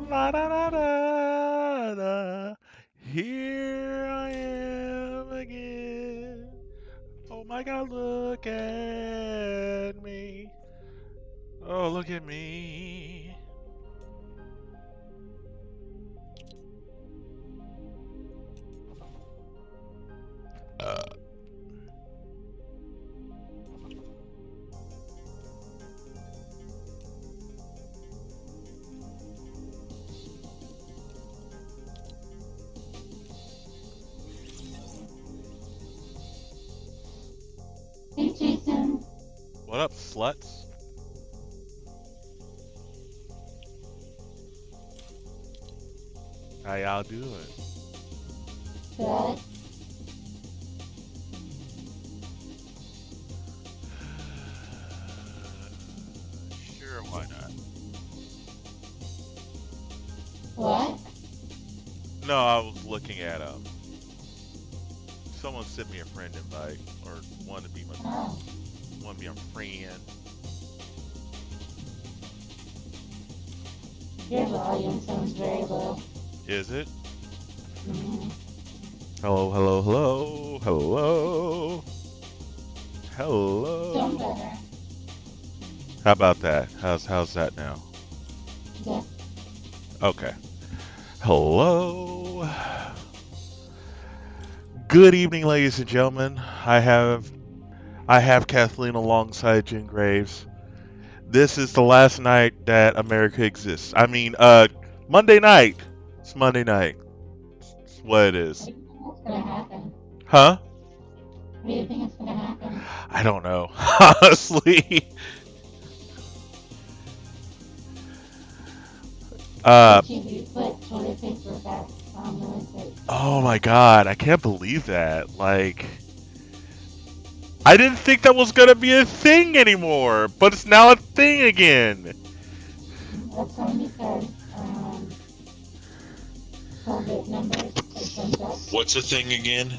La da da da da. Here I am again. Oh my God, look at me. Oh, look at me. Uh, Hey, Jason. what up, sluts? How y'all doing? Good. Sure, why not? What? No, I was looking at someone sent me a friend invite or wanted to be my Oh, friend. your volume sounds very low. Is it? Mm-hmm. Hello, hello, hello, hello, Sound hello. better. How about that? How's that now? Yeah. Okay. Hello. Good evening, ladies and gentlemen. I have Kathleen alongside Jen Graves. This is the last night that America exists. I mean, Monday night. It's Monday night. It's what it What is. do you think is gonna happen? Huh? What do you think is gonna happen? I don't know. Honestly. Uh, HEB put toilet paper back on the list. oh my God, I can't believe that. Like, I didn't think that was gonna be a thing anymore, but it's now a thing again. That's only because COVID numbers have jumped up. What's a thing again?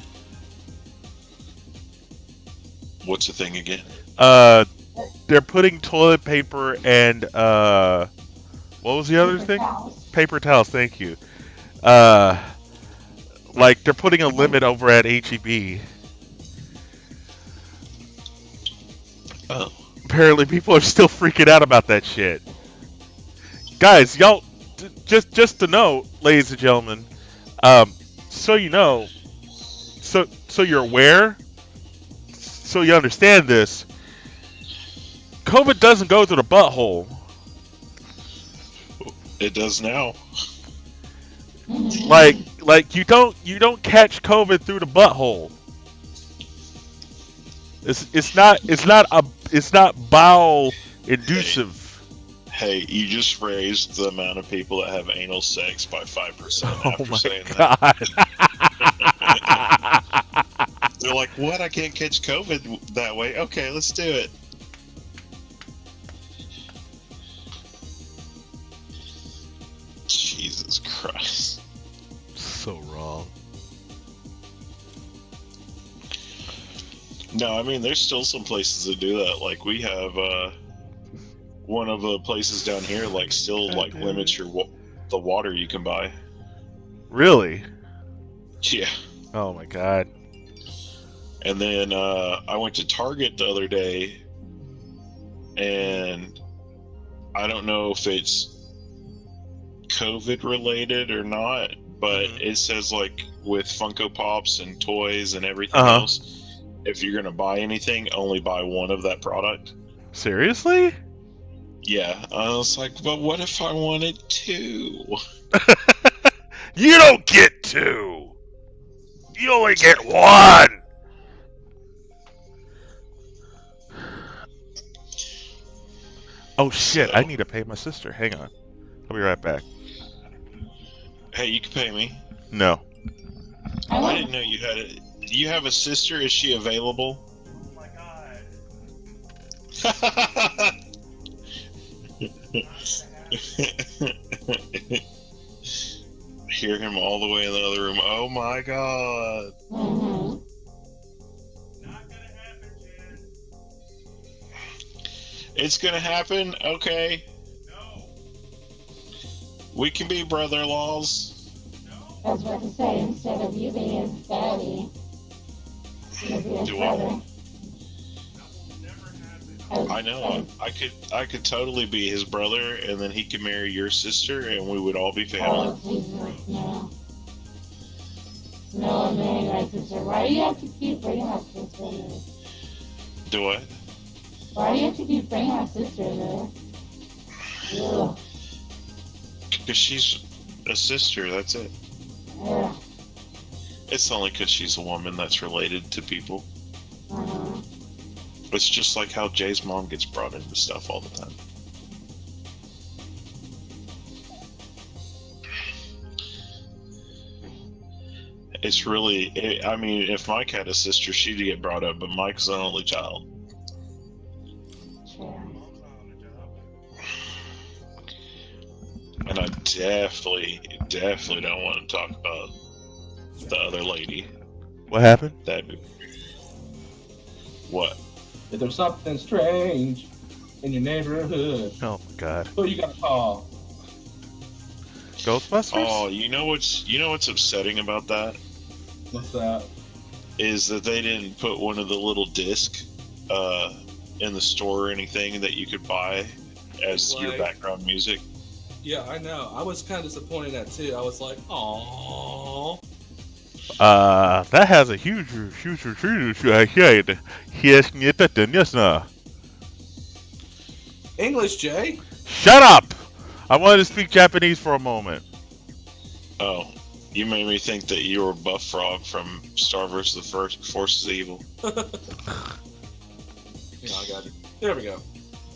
What's a thing again? Uh, they're putting toilet paper and what was the other Paper thing? towels. Paper towels. Thank you. Uh, like they're putting a Like, limit over at HEB. Oh, Apparently, people are still freaking out about that shit. Guys, y'all, just to know, ladies and gentlemen, um, so you know, so you're aware, so you understand this. COVID doesn't go through the butthole. it does now. Like you don't catch COVID through the butthole. It's not bowel Hey, inducive. hey, you just raised the amount of people that have anal sex by 5% Oh after my saying that. God. They're like, what? I can't catch COVID that way. Okay, let's do it. Jesus Christ. So wrong. No, I mean, there's still some places that do that. Like, we have, one of the places down here, like, still, God like, damn limits it. the water you can buy. Really? Yeah. Oh my God. And then I went to Target the other day, and I don't know if it's COVID related or not, but Mhm. it says like with Funko Pops and toys and everything Uh-huh. else, if you're gonna buy anything, only buy one of that product. Seriously? Yeah, I was like, but what if I wanted two? You don't get two. You only get one. Oh shit, I So, need to pay my sister. Hang on. I'll be right back. hey, you can pay me. No. I I want didn't know you had it. You have a sister? Is she available? Oh my God. Hear him all the way in the other room. Oh my God. mm-hmm. Not gonna happen, Jen. It's gonna happen? Okay. No. We can be brother-in-laws. I was about to say, instead of you being his daddy, you'll be his Do brother. I know. I could totally be his brother, and then he could marry your sister, and we would all be family. Oh, Jesus, no. No, I'm marrying my sister. Why do you have to keep bringing my sister in this? Do what? Why do you have to keep bringing my sister in this? Ugh. Because she's a sister, that's it. Ugh. It's only because she's a woman that's related to people. Uh-huh. It's just like how Jay's mom gets brought into stuff all the time. It's really, I mean, if Mike had a sister, she'd get brought up, but Mike's the only child. Sure. And I definitely don't want to talk about the other lady. What happened? That'd be... What? If there's something strange in your neighborhood, Oh my god. who you gotta call? Ghostbusters? Oh, you know what's upsetting about that? What's that? Is that they didn't put one of the little discs in the store or anything that you could buy as your Like- background music. Yeah, I know. I was kind of disappointed in that too. I was like, "Aww." That has a huge hit. Yes, yes, English, Jay. Shut up! I wanted to speak Japanese for a moment. Oh, you made me think that you were Buff Frog from Star vs. the Forces of Evil. Yeah, I got it. There we go.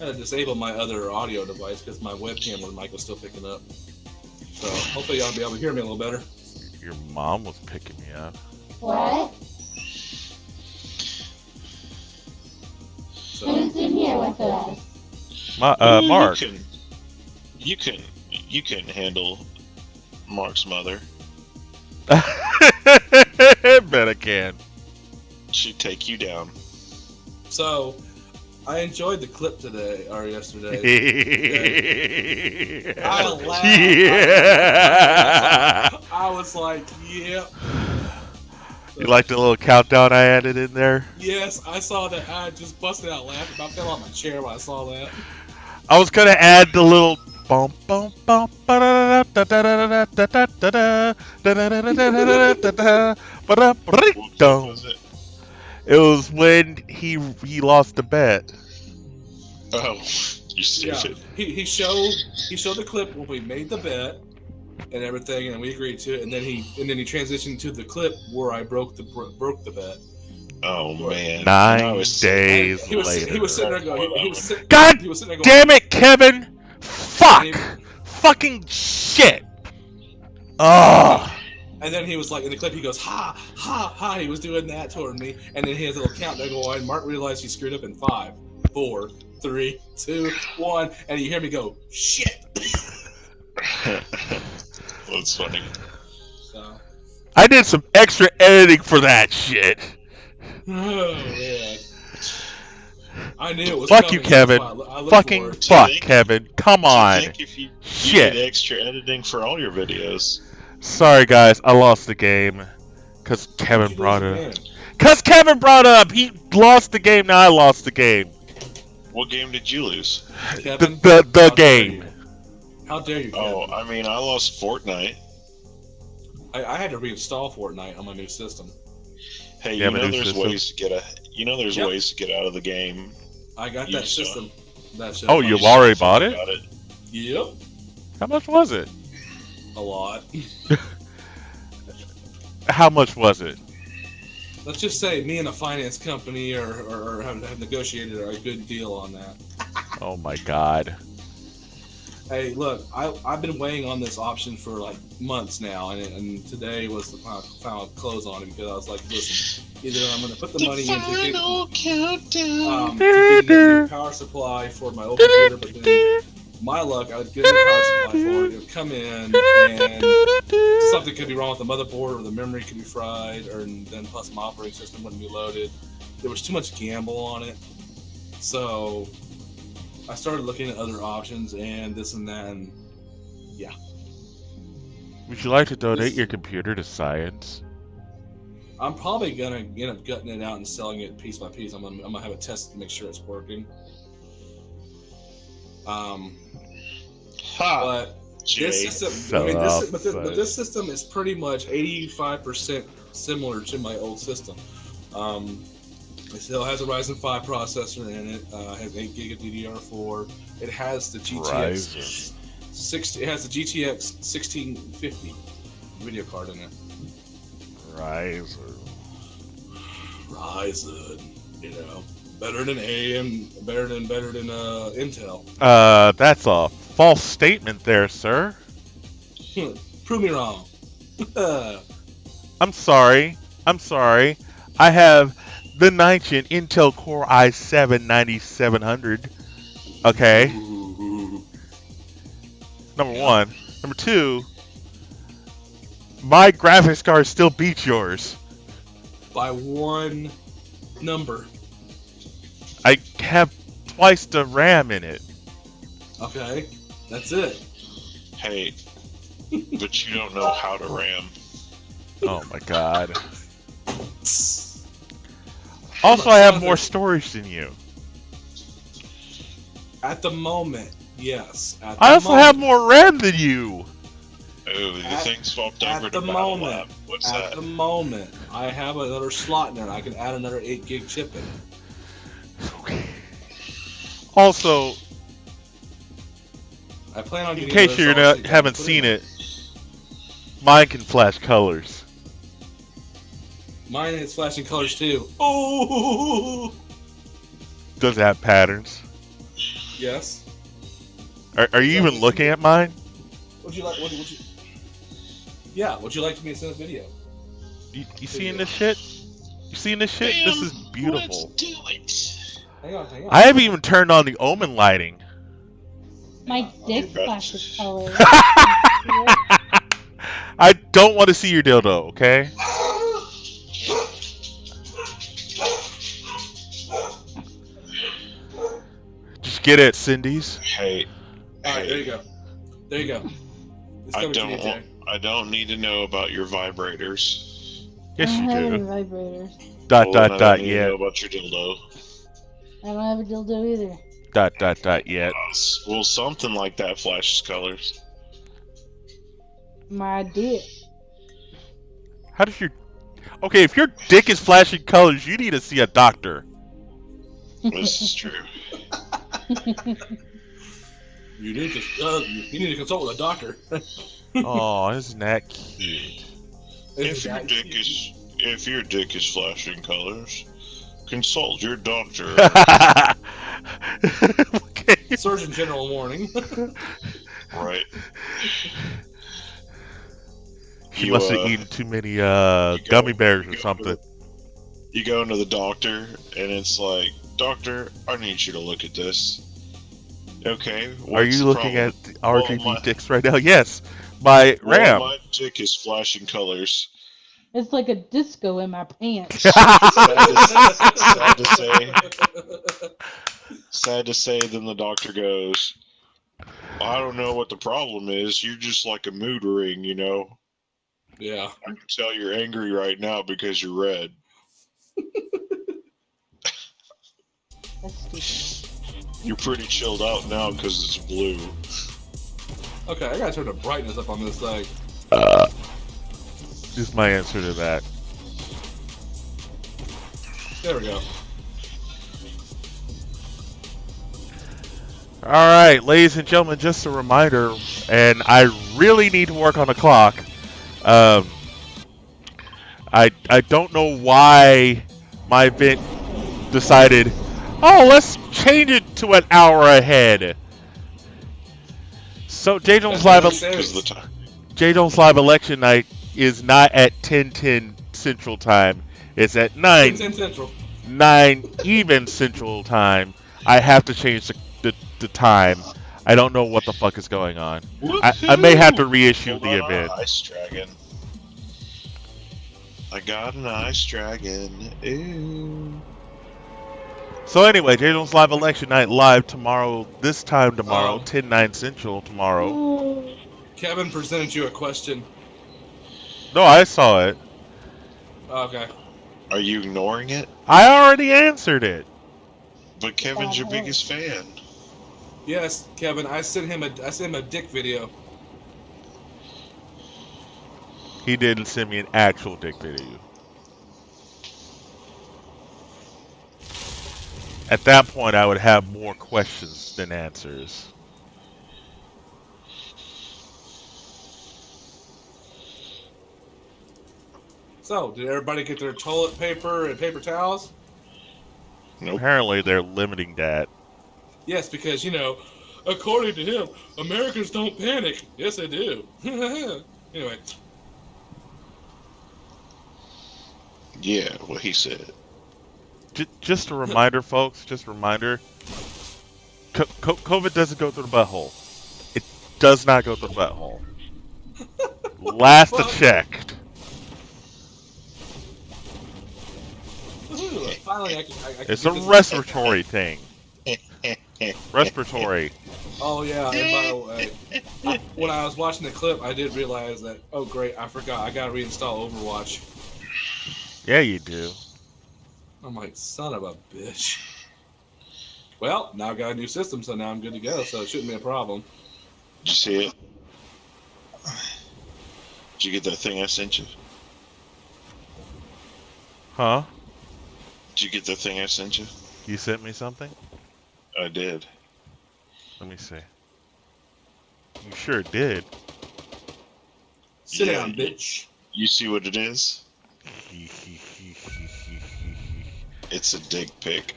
I had to disable my other audio device because my webcam and mic was still picking up. So hopefully y'all be able to hear me a little better. Your mom was picking me up. What? So Who's in here with us? Mark. You can handle Mark's mother. Bet I can. She'd take you down. So I enjoyed the clip today or yesterday. I laughed. Yeah. I was like, yeah. You like the little countdown I added in there? Yes, I saw that. I just busted out laughing. I fell on my chair when I saw that. I was gonna add the little bum bum bum ba da da da da da da da da da da da da da da. Was it? It was when he lost the bet. Oh, you Yeah, stupid. he showed the clip when we made the bet and everything, and we agreed to it. And then he transitioned to the clip where I broke the bet. Oh man. 9 days He was later. sitting there going. He was sitting God there going. damn it, Kevin! Fuck! Fucking shit! Ugh! And then he was like, in the clip, he goes, ha, ha, ha. He was doing that toward me. And then he has a little countdown going. Mark realized he screwed up in 5, 4, 3, 2, 1. And you hear me go, shit. That's funny. So, I did some extra editing for that shit. oh, man. I knew it was Fuck you, coming. Kevin. I looked Fucking for it. fuck, think- Kevin. Come I on. think if you Shit. did extra editing for all your videos. Sorry, guys. I lost the game. Because Kevin You brought lose it up. again. Because Kevin brought it up. He lost the game. Now I lost the game. What game did you lose? Kevin, The how dare game. you? How dare you, Kevin? Oh, I mean, I lost Fortnite. I had to reinstall Fortnite on my new system. Hey, You have a new there's system? ways to get there's Yep. ways to get out of the game. I got You that saw. system. That shit. Oh, you already bought it? Got it. Yep. How much was it? A lot. How much was it? Let's just say me and a finance company have negotiated a good deal on that. Oh my god. Hey, look, I've been weighing on this option for like months now, and today was the final close on it because I was like, listen, either I'm going to put the money into getting a new power supply for my old computer, but then my luck, I would get a new power supply for it, it would come in, and something could be wrong with the motherboard, or the memory could be fried, or then plus my operating system wouldn't be loaded. There was too much gamble on it, so I started looking at other options and this and that, and yeah. Would you like to donate your computer to science? I'm probably gonna end up gutting it out and selling it piece by piece. I'm gonna have a test to make sure it's working. But this system, this system is pretty much 85% similar to my old system. It still has a Ryzen 5 processor in it. Has 8 gig of DDR4. It has the GTX 60. It has the GTX 1650 video card in it. Ryzen, you know, better than AM, better than Intel. That's a false statement there, sir. Prove me wrong. I'm sorry. I have the 9th-gen Intel Core i7-9700. Okay. Number one. Number two, my graphics card still beats yours. By one number. I have twice the RAM in it. Okay. That's it. Hey, but you don't know how to RAM. Oh my god. Also, I have more storage than you. At the moment, yes. I also have more RAM than you. Oh, the thing swapped over to the Battle moment, Lab. What's that? At the moment, I have another slot in there. I can add another 8 gig chip in. Also, I plan on in getting case you haven't seen it, mine can flash colors. Mine is flashing colors too. Oh! Does it have patterns? Yes. Are you even looking at mine? Would you like? Would you? Yeah. Would you like me to send a video? You seeing this shit? You seeing this shit? This is beautiful. Let's do it. Hang on. I haven't even turned on the Omen lighting. My dick flashes colors. I don't want to see your dildo, okay? Just get it, Cindy's. Hey. All right. There you go. There you go. It's coming to you, Jay. I don't need to know about your vibrators. Yes, I you don't have any do. vibrators. Dot I dot don't dot need to yet. know about your dildo. I don't have a dildo either. Dot dot dot yet. Well, something like that flashes colors. My dick. How does your... Okay, if your dick is flashing colors, you need to see a doctor. This is true. You need to consult with a doctor. Oh, isn't that cute? If your dick is flashing colors, consult your doctor. Okay. Surgeon General warning. Right. She must have eaten too many gummy bears or something. You go into the doctor, and it's like, Doctor, I need you to look at this. Okay. Are you looking problem? at the RGB dicks right now? Yes. My RAM. My dick is flashing colors. It's like a disco in my pants. Sad to say, then the doctor goes, I don't know what the problem is. You're just like a mood ring, you know? Yeah. I can tell you're angry right now because you're red. That's stupid. You're pretty chilled out now because it's blue. Okay, I gotta turn the brightness up on this thing. Is my answer to that. There we go. Alright, ladies and gentlemen, just a reminder, and I really need to work on the clock. I don't know why my event decided, oh, let's change it to an hour ahead. So J Jones Live election night is not at 10:10 Central Time. It's at 9 Central. 9 even Central Time. I have to change the time. I don't know what the fuck is going on. I may have to reissue the event. Ice dragon. I got an ice dragon. Ew. So anyway, J Jones Live election night live tomorrow. This time tomorrow, 10/9 Central tomorrow. Kevin presented you a question. No, I saw it. Okay. Are you ignoring it? I already answered it. But Kevin's your biggest fan. Yes, Kevin. I sent him a dick video. He didn't send me an actual dick video. At that point, I would have more questions than answers. So, did everybody get their toilet paper and paper towels? Nope. Apparently, they're limiting that. Yes, because, according to him, Americans don't panic. Yes, they do. Anyway. Yeah, what he said. Just a reminder, folks. Just a reminder. COVID doesn't go through the butthole. It does not go through the butthole. Last I checked. Finally, I can It's get a this- respiratory thing. Respiratory. Oh, yeah. And by the way, when I was watching the clip, I did realize that, oh, great, I forgot. I got to reinstall Overwatch. Yeah, you do. I'm like, son of a bitch. Well, now I got a new system, so now I'm good to go, so it shouldn't be a problem. Did you see it? Did you get that thing I sent you? Huh? Did you get the thing I sent you? You sent me something? I did. Let me see. You sure did. Sit Yeah, down, bitch. You see what it is? It's a dick pic.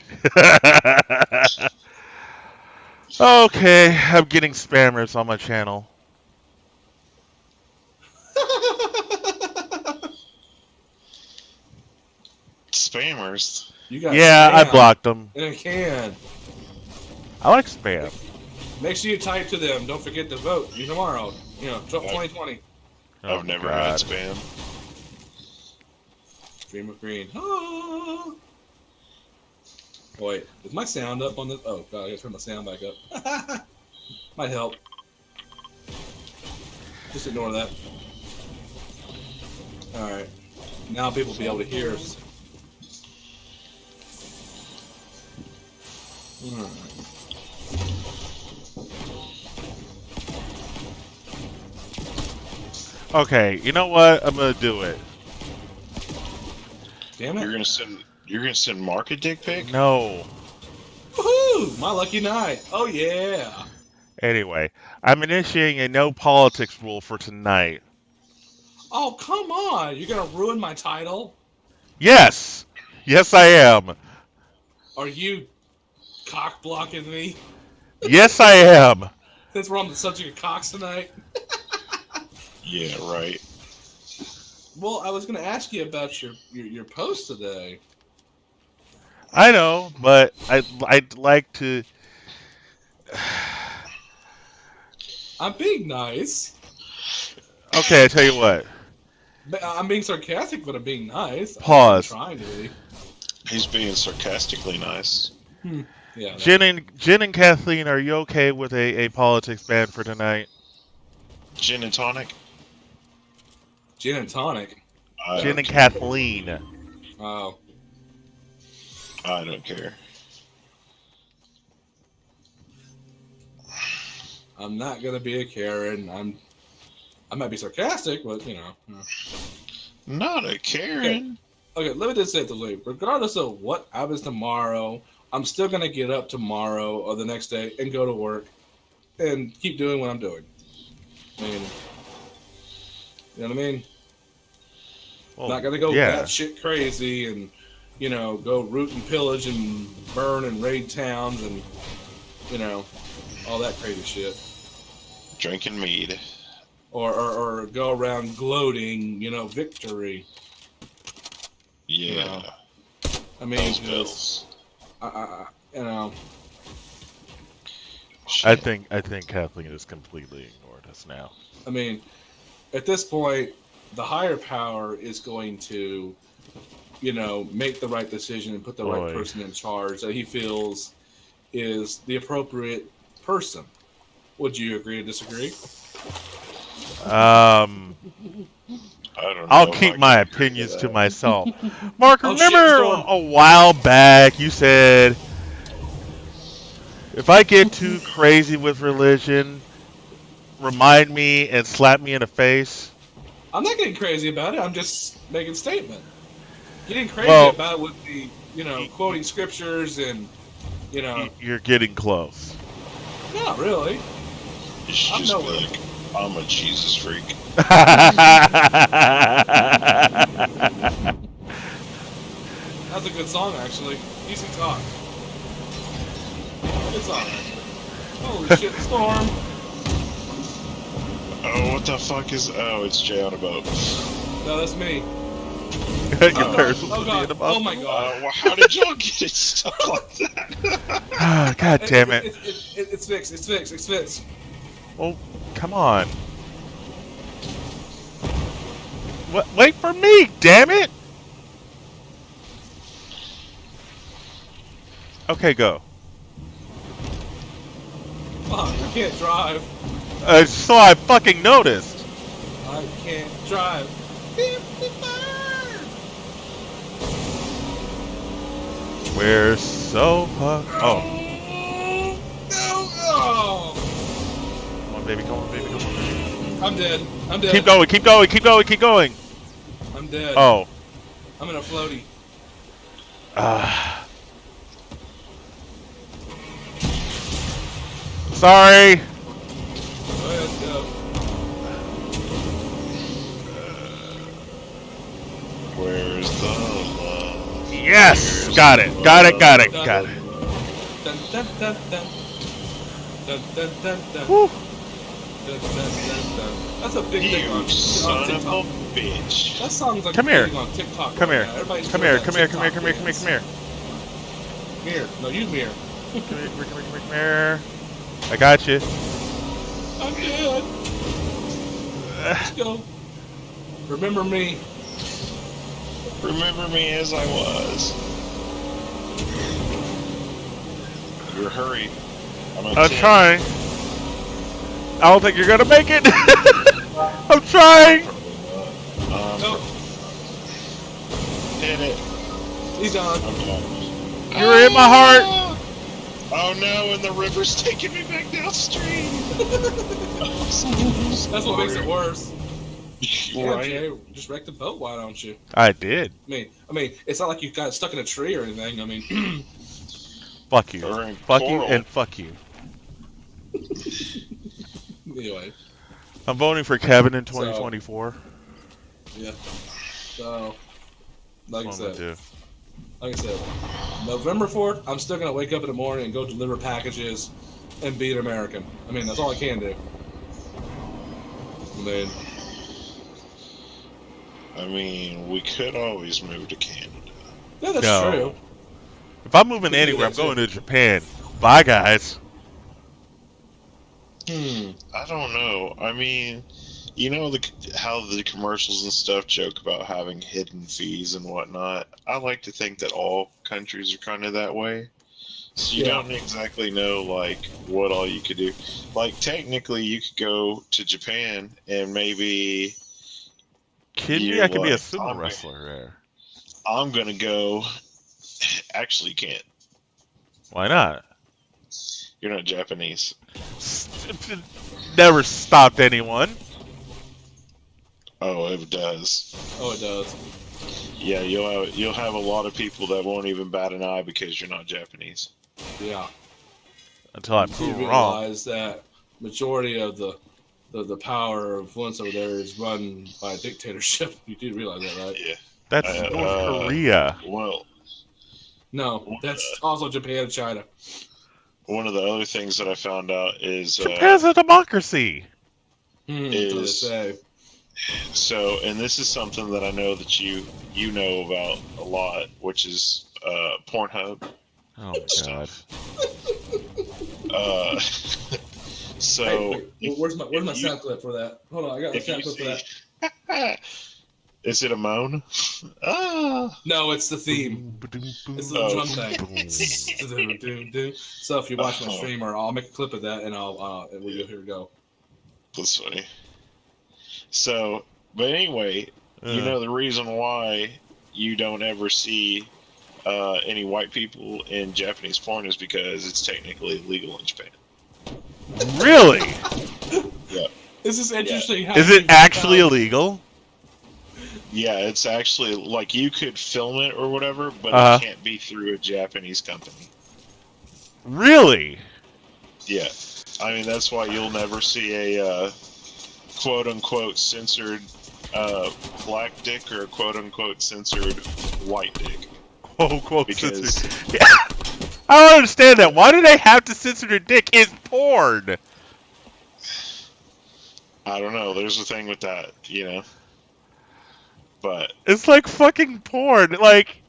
Okay, I'm getting spammers on my channel. Spammers? You got Yeah, I spam blocked them. in a can. I like spam. Make sure you type to them. Don't forget to vote tomorrow. Trump 2020. Oh, I've never God. had spam. Dream of Green. Ah. Wait, is my sound up on this? Oh, God, I gotta turn my sound back up. Might help. Just ignore that. Alright. Now people will be able to hear us. Alright. Okay, you know what? I'm gonna do it. Damn it. You're gonna send Mark a dick pic? No. Woohoo! My lucky night. Oh, yeah. Anyway, I'm initiating a no politics rule for tonight. Oh, come on. You're going to ruin my title? Yes! Yes, I am. Are you cock blocking me? Yes, I am. Since we're on the subject of cocks tonight. Yeah, right. Well, I was going to ask you about your post today. I know, but I'd like to. I'm being nice. Okay, I tell you what. I'm being sarcastic, but I'm being nice. Pause. I'm trying to be. He's being sarcastically nice. Yeah. Jen and Kathleen, are you okay with a politics ban for tonight? Gin and tonic? Gin and tonic. Jen and Kathleen. Oh. I don't care. I'm not gonna be a Karen. I might be sarcastic, but Not a Karen. Okay, let me just say it this way. Regardless of what happens tomorrow, I'm still gonna get up tomorrow or the next day and go to work and keep doing what I'm doing. I mean, you know what I mean? Well, Not gonna go yeah. batshit crazy and go root and pillage and burn and raid towns and all that crazy shit. Drinking mead. Or go around gloating, victory. Yeah. I mean, Those just, bills. I think Kathleen has completely ignored us now. I mean, at this point, the higher power is going to, make the right decision and put the right person in charge that he feels is the appropriate person. Would you agree or disagree? I don't know. I'll if keep I my can agree opinions to that. myself. Mark, Oh, shit, remember Storm. a while back you said if I get too crazy with religion, remind me and slap me in the face? I'm not getting crazy about it. I'm just making a statement. Getting crazy Well, about it with the, quoting scriptures and, You're getting close. not really. You should I'm just nowhere. be like, I'm a Jesus freak. That's a good song, actually. Easy talk. Good song, actually. Holy shit, Storm. Oh, what the fuck is? Oh, it's Jay on a boat. No, that's me. Your parents Oh, will be God. Uh, in the boat. Oh, my God. Well, how did y'all get it stuck like that? God damn it. It's fixed. It's fixed. It's fixed. Well, come on. Wait for me, damn it! Okay, go. Fuck, I can't drive. So I fucking noticed. I can't drive. 55. We're so fucked. Oh, No. Oh. come on, baby, come on, baby, come on, baby. I'm dead. I'm dead. Keep going, keep going, keep going, keep going. I'm dead. Oh. I'm in a floaty. Sorry. Go ahead, go. Where's the love? Yes, got it, got it, got it, got it. Dun, dun, dun, dun. Dun, dun, dun, dun. Whew. Dun, dun, dun, dun. That's a big thing on You son of TikTok. a bitch. That song's like Come a here. thing on TikTok. Come right here. now. Everybody's Come doing here, that come here, come here, TikTok come here, come here, dance. come here. Mirror. No, you mirror. Come here, come here, come here, come here. I got you. I'm dead. Let's go. Remember me. Remember me as I was. You're hurry. I'm I'm trying. I don't think you're gonna make it. I'm trying. No, Hit it. he's on. I'm done. You're in my heart. Oh no, and the river's taking me back downstream. That's what makes it worse. Yeah, Right. Jay, just wreck the boat. Why don't you? I did. I mean, it's not like you got stuck in a tree or anything. I mean, Fuck you. Or in Fuck you coral. and fuck you. anyway, I'm voting for Kevin in 2024. yeah. So, like I That's what I'm said, gonna do. like I said, November 4th, I'm still gonna wake up in the morning and go deliver packages and be an American. I mean, that's all I can do. I mean, we could always move to Canada. Yeah, that's No. true. If I'm moving We can do anywhere, I'm that going too. to Japan. Bye, guys. I don't know. I mean, you know how the commercials and stuff joke about having hidden fees and whatnot. I like to think that all countries are kind of that way. So you Yeah. don't exactly know like what all you could do. Like technically, you could go to Japan and maybe Kidding me? You're I could be a like, sumo I'm- wrestler there. I'm gonna go. Actually, you can't. Why not? You're not Japanese. Never stopped anyone. Oh, it does. Oh, it does. Yeah, you'll have a lot of people that won't even bat an eye because you're not Japanese. Yeah. Until I You prove do wrong. realize that majority of the power or influence over there is run by a dictatorship. You do realize that, right? Yeah. That's North Korea. Well, No, that's also Japan and China. one of the other things that I found out is Japan's a democracy. That's what they say. so, and this is something that I know that you know about a lot, which is Pornhub Oh my god. stuff. So, Hey, where's my if you- sound clip for that? Hold on, I got a if sound you clip for that. see, is it a moan? Ah. No, it's the theme. It's the Oh. drum thing. So if you watch my Oh. stream, or I'll make a clip of that, and here we go. That's funny. So, but anyway, You know the reason why you don't ever see any white people in Japanese porn is because it's technically illegal in Japan. Really? Yeah. This is interesting. How Is you it actually found- illegal? Yeah, it's actually like you could film it or whatever, but Uh-huh. it can't be through a Japanese company. Really? Yeah, I mean that's why you'll never see a quote unquote censored black dick or a quote unquote censored white dick. Quote, quote, Because- censored. Yeah. I don't understand that. Why do they have to censor their dick? It's porn. I don't know. There's a thing with that, you know. But It's like fucking porn. Like,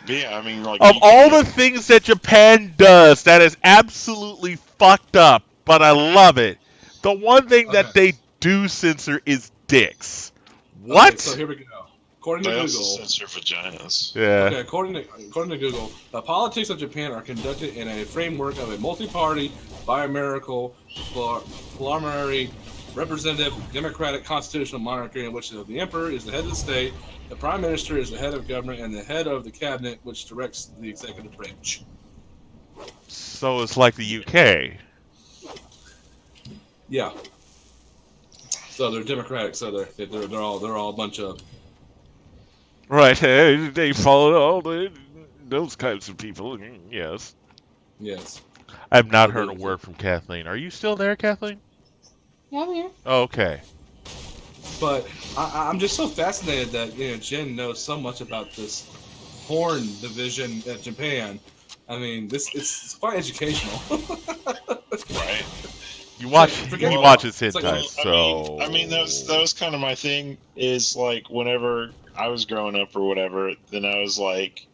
yeah, I mean, like of you all can- the things that Japan does, that is absolutely fucked up, but I love it. The one thing that Okay. they do censor is dicks. What? Okay, so here we go. According to they also Google. censor vaginas. Yeah. Okay, according to Google, the politics of Japan are conducted in a framework of a multi-party, bicameral, parliamentary, representative, democratic constitutional monarchy in which the emperor is the head of the state, the prime minister is the head of government, and the head of the cabinet, which directs the executive branch. So it's like the UK. Yeah. So they're democratic. So they're all a bunch of. Right. They follow all those kinds of people. Yes. Yes. I have not heard a word from Kathleen. Are you still there, Kathleen? Yeah, I'm here. Okay. But I'm just so fascinated that Jen knows so much about this porn division at Japan. I mean, it's quite educational. Right. You watch Forget you about- watch his it's like, hentai, Well, so I mean, that was kind of my thing. Is like whenever I was growing up or whatever, then I was like,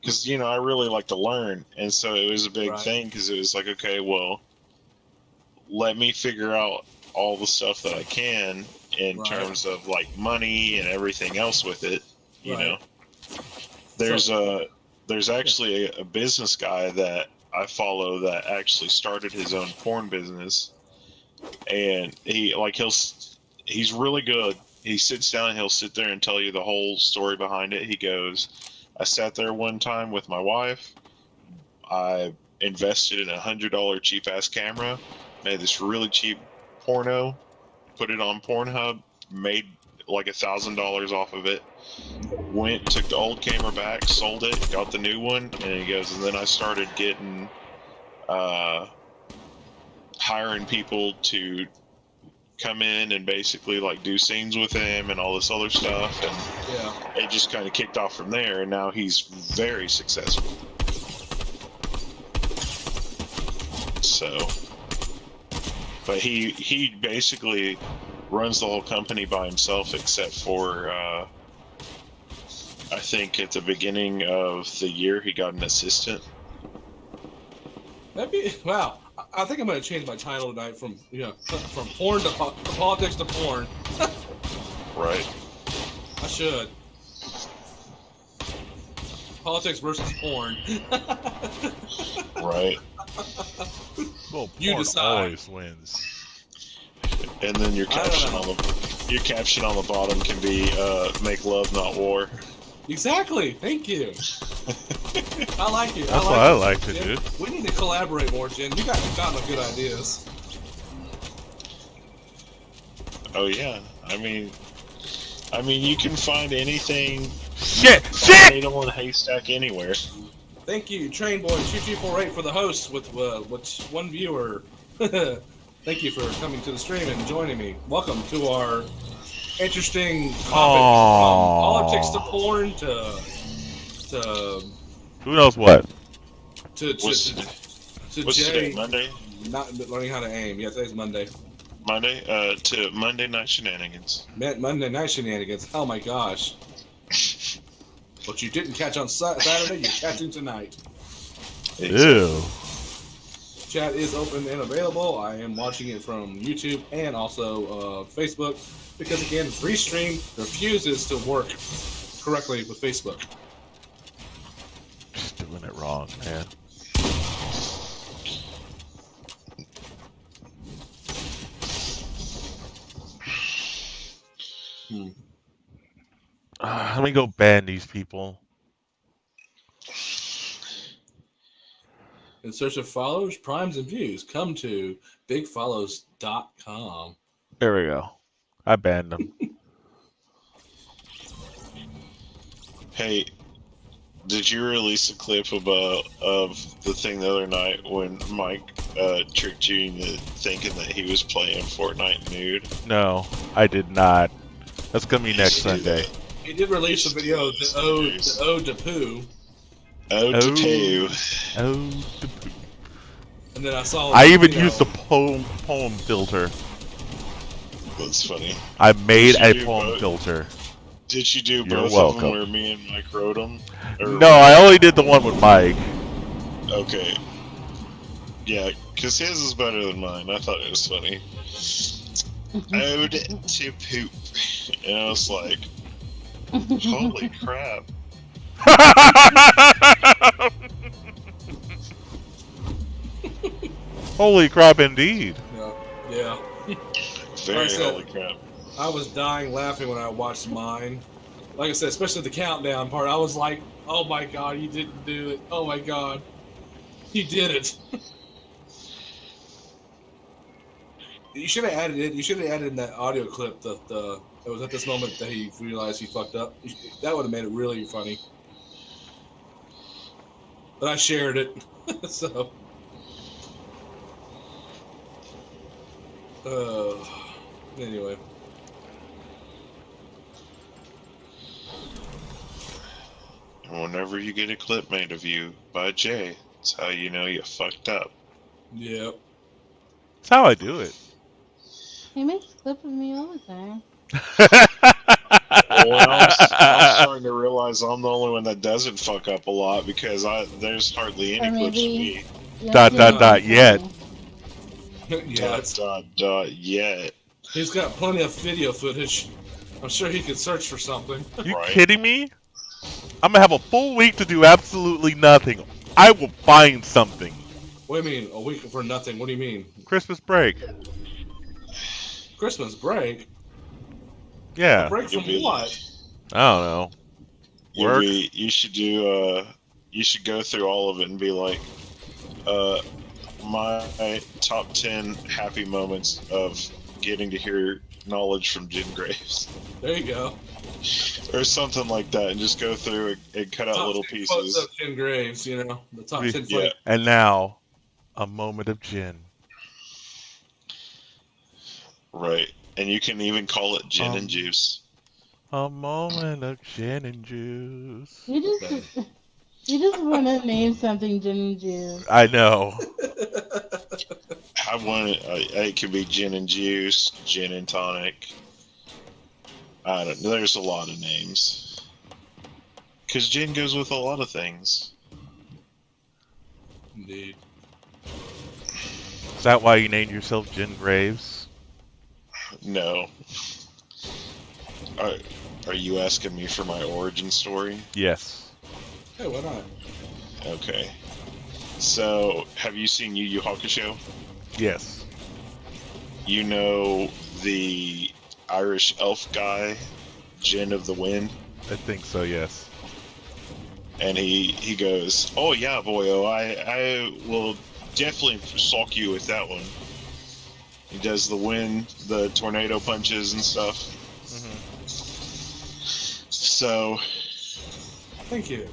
because I really like to learn, and so it was a big Right. thing because it was like, okay, well, let me figure out all the stuff that I can in Right. terms of like money and everything else with it. You Right. know, there's actually a business guy that I follow that actually started his own porn business, and he's really good. He sits down and he'll sit there and tell you the whole story behind it. He goes, I sat there one time with my wife. I invested in $100 cheap ass camera, made this really cheap porno, put it on Pornhub, made like $1,000 off of it. Took the old camera back, sold it, got the new one, and he goes, and then I started getting, hiring people to come in and basically like do scenes with him and all this other stuff, and Yeah. it just kind of kicked off from there, and now he's very successful. So, but he basically runs the whole company by himself, except for I think at the beginning of the year he got an assistant. Wow. I think I'm going to change my title tonight from from porn to politics to porn. Right. I should. Politics versus porn. Right. well, You porn decide. always wins. And then your I don't caption know. on the bottom can be "Make love, not war." Exactly. Thank you. I like you. That's what I like to Jen. do. We need to collaborate more, Jen. You got enough good ideas. Oh yeah. I mean, you can find anything. Shit! Find Shit! a needle in a haystack anywhere. Thank you, Train Boy 2248 for the host with one viewer. Thank you for coming to the stream and joining me. Welcome to our interesting topic from politics to porn to Who knows what? What's today? Jay Monday. not learning how to aim. Yeah, today's Monday. Monday. To Monday night shenanigans. Monday night shenanigans. Oh my gosh. What you didn't catch on Saturday, you're catching tonight. Ew. Chat is open and available. I am watching it from YouTube and also Facebook because, again, Restream refuses to work correctly with Facebook. Just doing it wrong, man. Let me go ban these people. In search of followers, primes, and views, come to bigfollows.com. There we go. I banned them. Hey, did you release a clip of the thing the other night when Mike tricked you into thinking that he was playing Fortnite nude? No, I did not. That's gonna be next Sunday. He did release a video of the ode to poo. Ode to poo. Oh, And then I saw. I even used the poem filter. That's funny. I made a do poem both? filter. Did you do You're both of welcome. them where me and Mike wrote them? No, I only did the one with Mike. Okay. Yeah, because his is better than mine. I thought it was funny. Ode to poop. And I was like, holy crap. Holy crap, indeed. Yeah. Very Like I said, holy crap. I was dying laughing when I watched mine. Like I said, especially the countdown part. I was like, "Oh my god, you didn't do it! Oh my god, you did it!" You should have added it. You should have added in that audio clip that it was at this moment that he realized he fucked up. That would have made it really funny. But I shared it, so. Anyway. Whenever you get a clip made of you by Jay, it's how you know you fucked up. Yep. That's how I do it. He makes clips of me all the time. Well, I'm starting to realize I'm the only one that doesn't fuck up a lot because there's hardly Or any clips of maybe- me. Dot, dot, dot, yet. Yeah, Yet. he's got plenty of video footage. I'm sure he could search for something. You Right. kidding me? I'm gonna have a full week to do absolutely nothing. I will find something. What do you mean, a week for nothing? What do you mean? Christmas break. Christmas break? Yeah. Break from You'll be- what? I don't know. Work. You should do. You should go through all of it and be like, my top 10 happy moments of getting to hear knowledge from Jen Graves, There you go. or something like that, and just go through and cut out Top little 10 quotes pieces. of Ken Graves, you know, the top 10 Yeah. funny. And now, a moment of gin. Right, and you can even call it gin and juice. A moment of gin and juice. You just want to name something gin and juice. I know. I want it. It could be gin and juice, gin and tonic. I don't know. There's a lot of names. Because gin goes with a lot of things. Indeed. Is that why you named yourself Jen Graves? No. Are you asking me for my origin story? Yes. Hey, why not? Okay. So, have you seen Yu Yu Hakusho? Yes. You know the Irish elf guy, Jin of the Wind? I think so, yes. And he goes, "Oh yeah, boyo, I will definitely sulk you with that one." He does the wind, the tornado punches and stuff. Mm-hmm. So, Thank you.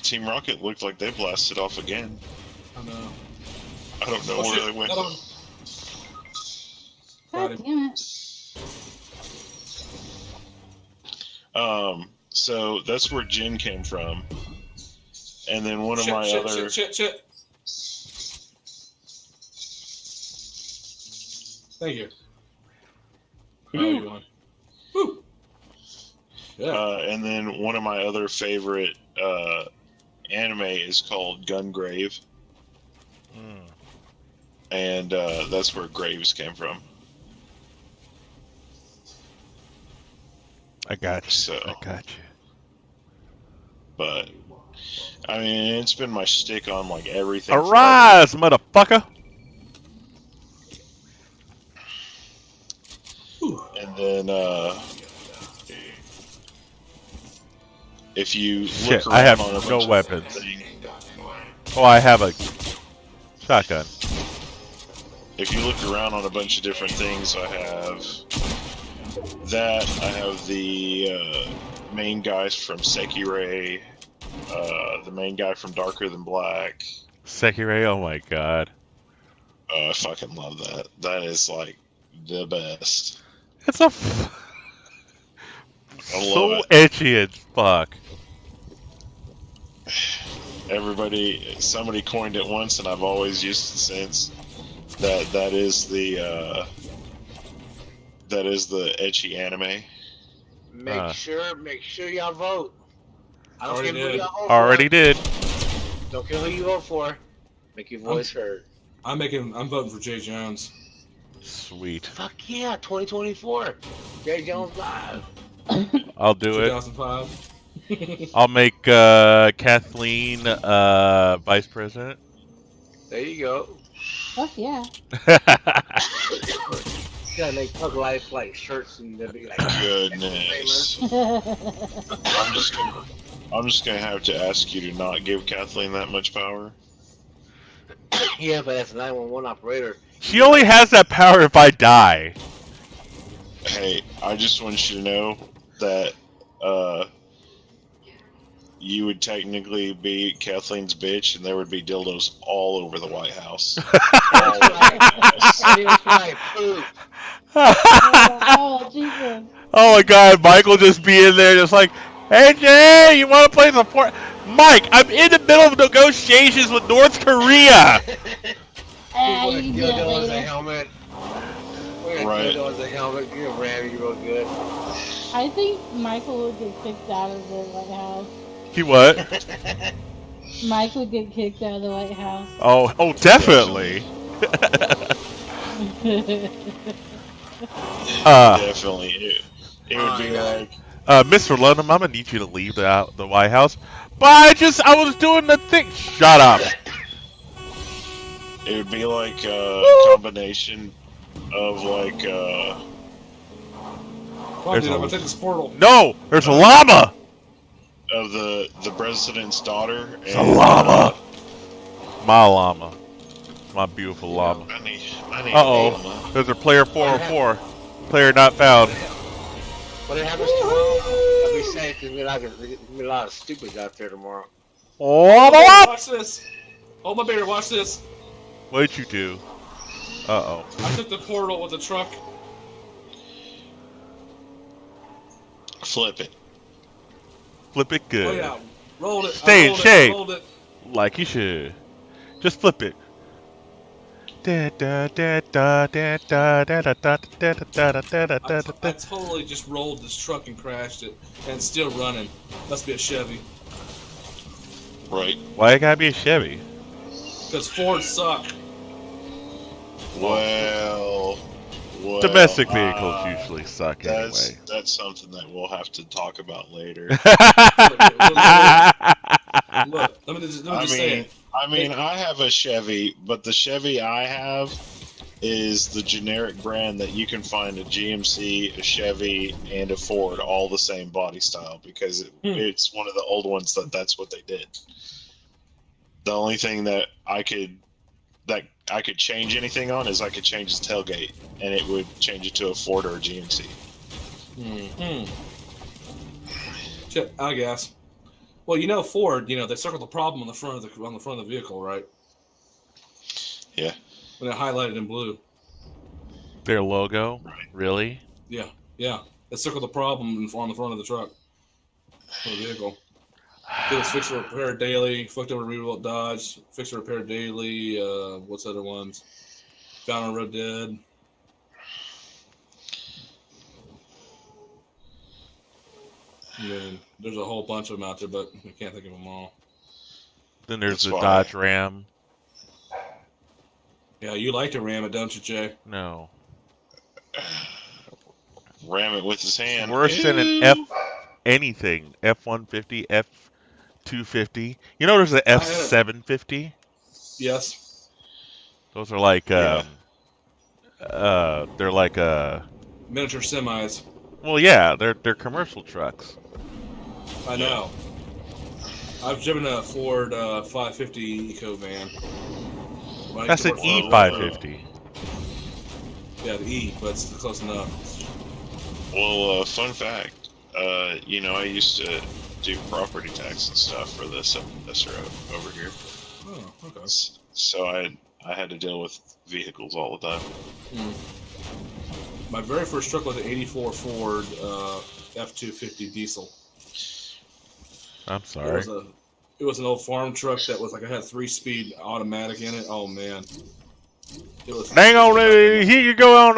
Team Rocket looked like they blasted off again. I know. I don't know where they went. Hold on. God damn it. So that's where Jin came from. And then one of my other... Shit. Thank you. How are you doing? Woo. Yeah. and then one of my other favorite anime is called Gungrave. Mm. And that's where Graves came from. I got you. So- I got you. But, I mean, it's been my shtick on, like, everything. Arise, motherfucker! Whew. And then, if you Shit, look I have around on a no bunch of weapons. things- Oh, I have a shotgun. if you look around on a bunch of different things, I have that. I have the main guys from Sekirei, the main guy from Darker Than Black. Sekirei, oh my god. I fucking love that. That is like the best. It's a I love so it. edgy as fuck. Somebody coined it once, and I've always used it since. That is the ecchi anime. Make sure y'all vote. I don't care Already who did. y'all vote Already for. did. Don't care who you vote for. Make your voice heard. I'm voting for Jay Jones. Sweet. Fuck yeah, 2024. Jay Jones Live. I'll do it. 2005. I'll make Kathleen vice president. There you go. Fuck yeah. You gotta make Pug Life like shirts and they'll be like. Goodness. I'm just gonna have to ask you to not give Kathleen that much power. Yeah, but as a 911 operator. She only has that power if I die. Hey, I just want you to know that you would technically be Kathleen's bitch, and there would be dildos all over the White House. That's right, poop. Oh, Jesus. Oh my god, Michael just be in there just like, hey Jay, you want to play the port? Mike, I'm in the middle of negotiations with North Korea. Hey, Put a you dildo as a later. helmet. Wear a Right. dildo as a helmet. You're gonna ram you real good. I think Michael would get kicked out of the White House. He what? Mike would get kicked out of the White House. Oh, definitely. Definitely. It would be like, Mr. London, I'm gonna need you to leave the White House. But I was doing the thing. Shut up. it would be like a combination of like, Come on, There's dude, a- I'm gonna take this portal. No, there's a llama. of the president's daughter. It's a llama. My llama. My beautiful llama. I need a Uh-oh. llama. There's a player 404. Player not found. What happens tomorrow? I'll be safe because there's gonna be a lot of stupids out there tomorrow. Llama up! Watch this. Hold my beer. Watch this. What did you do? Uh-oh. I took the portal with the truck. Flip it. Flip it good. Oh yeah, rolled it. Stay I in rolled shape. It, I rolled it. Like you should. Just flip it. Da, da, da, da, da, da, da, da, da, da, da, da, da, da, I da. totally just rolled this truck and crashed it, and it's still running. Must be a Chevy. Right. Why it gotta be a Chevy? Because Fords suck. Well, Domestic vehicles usually suck That's anyway. that's something that we'll have to talk about later. Look, let me just I say mean, it. I have a Chevy, but the Chevy I have is the generic brand that you can find a GMC, a Chevy, and a Ford, all the same body style, because it's one of the old ones that's what they did. The only thing that I could change anything on is I could change the tailgate, and it would change it to a Ford or a GMC. Shit, I guess. Well, you know Ford. You know they circled the problem on the front of the vehicle, right? Yeah. When they highlighted in blue. Their logo? Really? Yeah. They circled the problem on the front of the truck. For the vehicle. It was fix or repair daily. Fucked over rebuilt Dodge. Fix or repair daily. What's the other ones? Found on Road Dead. I mean, there's a whole bunch of them out there, but I can't think of them all. Then there's That's the why. Dodge Ram. Yeah, you like to ram it, don't you, Jay? No. Ram it with his hand. Worse than an anything. F-150, F-250. You know there's an F-750? Yes. Those are like, Yeah. they're like, Miniature semis. well, yeah, they're commercial trucks. I know. I've driven a Ford 550 Eco van. That's an E550. Yeah, the E, but it's close enough. Well, fun fact. You know, I used to do property tax and stuff for this over here. Oh, okay. So I had to deal with vehicles all the time. My very first truck was an '84 Ford F250 diesel. I'm sorry. It was an old farm truck that was like I had 3-speed automatic in it. Oh man. It was. Hang on, here you go on.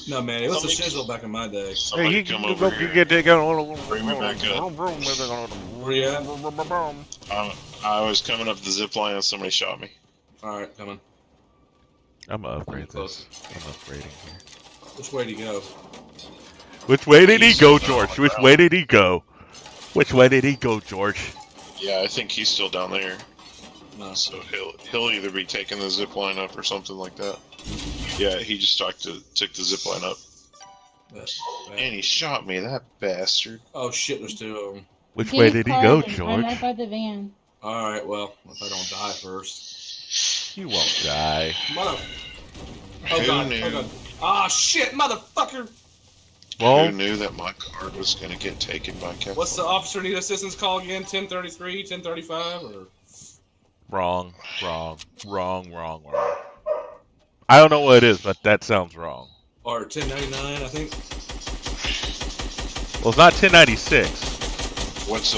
No man, it was a shizzle back in my day. Somebody come over here. Bring me back up. Where you at? I was coming up the zip line and somebody shot me. All right, coming. I'm gonna upgrade Close. this. I'm upgrading here. Which way did he go? Which way did he go, George? Which way did he go? Which way did he go, George? Yeah, I think he's still down there. No. So he'll either be taking the zip line up or something like that. Yeah, he just took the zip line up. And he shot me, that bastard. Oh shit, there's two of them. Which way did he go, I'm George? right by the van. All right, well, if I don't die first. You won't die. Mother. Oh Who god. knew? Oh god. Ah shit, motherfucker. Well, Who knew that my card was gonna get taken by Kevin? What's the officer need assistance call again? 1033, 1035, or? wrong. I don't know what it is, but that sounds wrong. Or 1099, I think. Well, it's not 1096. What's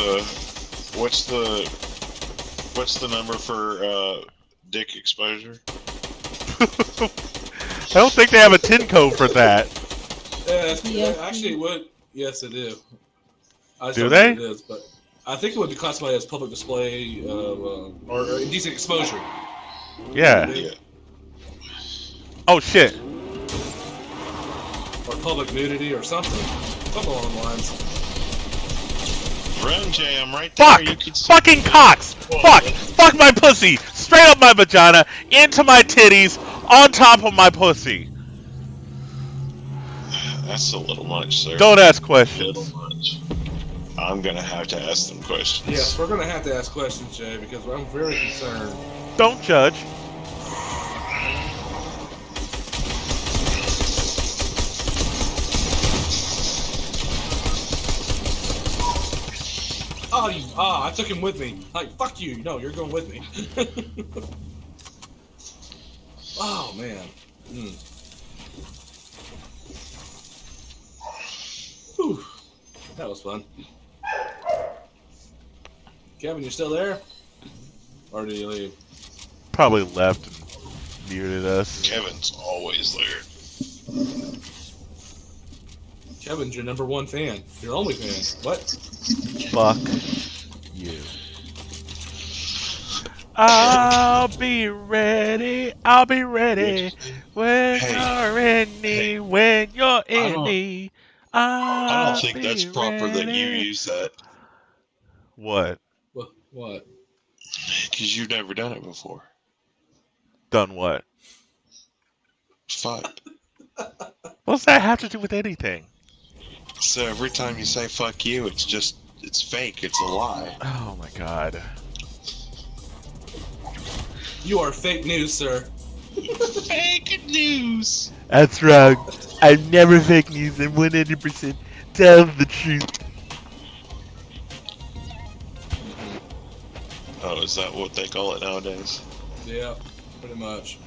the number for dick exposure? I don't think they have a TIN code for that. Yeah, actually, it would. Yes, it is. I just Do don't know they? what it is, but I think it would be classified as public display or indecent exposure. Yeah. Oh shit. Or public nudity or something. Something along the lines. Run, Jay, I'm right there. Fuck! You can see Fucking cocks! Fuck! Fuck my pussy! Straight up my vagina, into my titties, on top of my pussy. That's a little much, sir. Don't ask A questions. little much. I'm gonna have to ask them questions. Yes, we're going to have to ask questions, Jay, because I'm very concerned. Don't judge. I took him with me. Like, fuck you. No, you're going with me. Oh, man. Whew. That was fun. Kevin, you still there? Or did you leave? Probably left and muted us. Kevin's always there. Kevin's your #1 fan. Your only fan. What? Fuck you. I'll be ready. I'll be ready when you're in me. When you're in me. I don't think that's proper that you use that. What? What? Because you've never done it before. Done what? Fuck. What's that have to do with anything? So every time you say fuck you, it's fake. It's a lie. Oh my god. You are fake news, sir. Fake news. That's wrong. I'm never fake news. I'm 100% tell the truth. Oh, is that what they call it nowadays? Yeah, pretty much.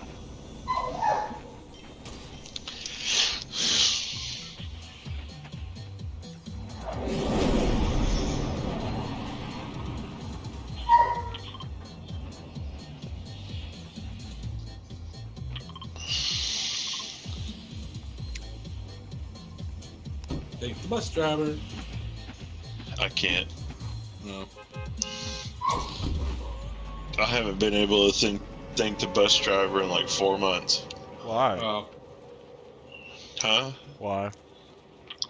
Take the bus driver. I can't. No. I haven't been able to thank the bus driver in like 4 months. Why? Oh. Huh? Why?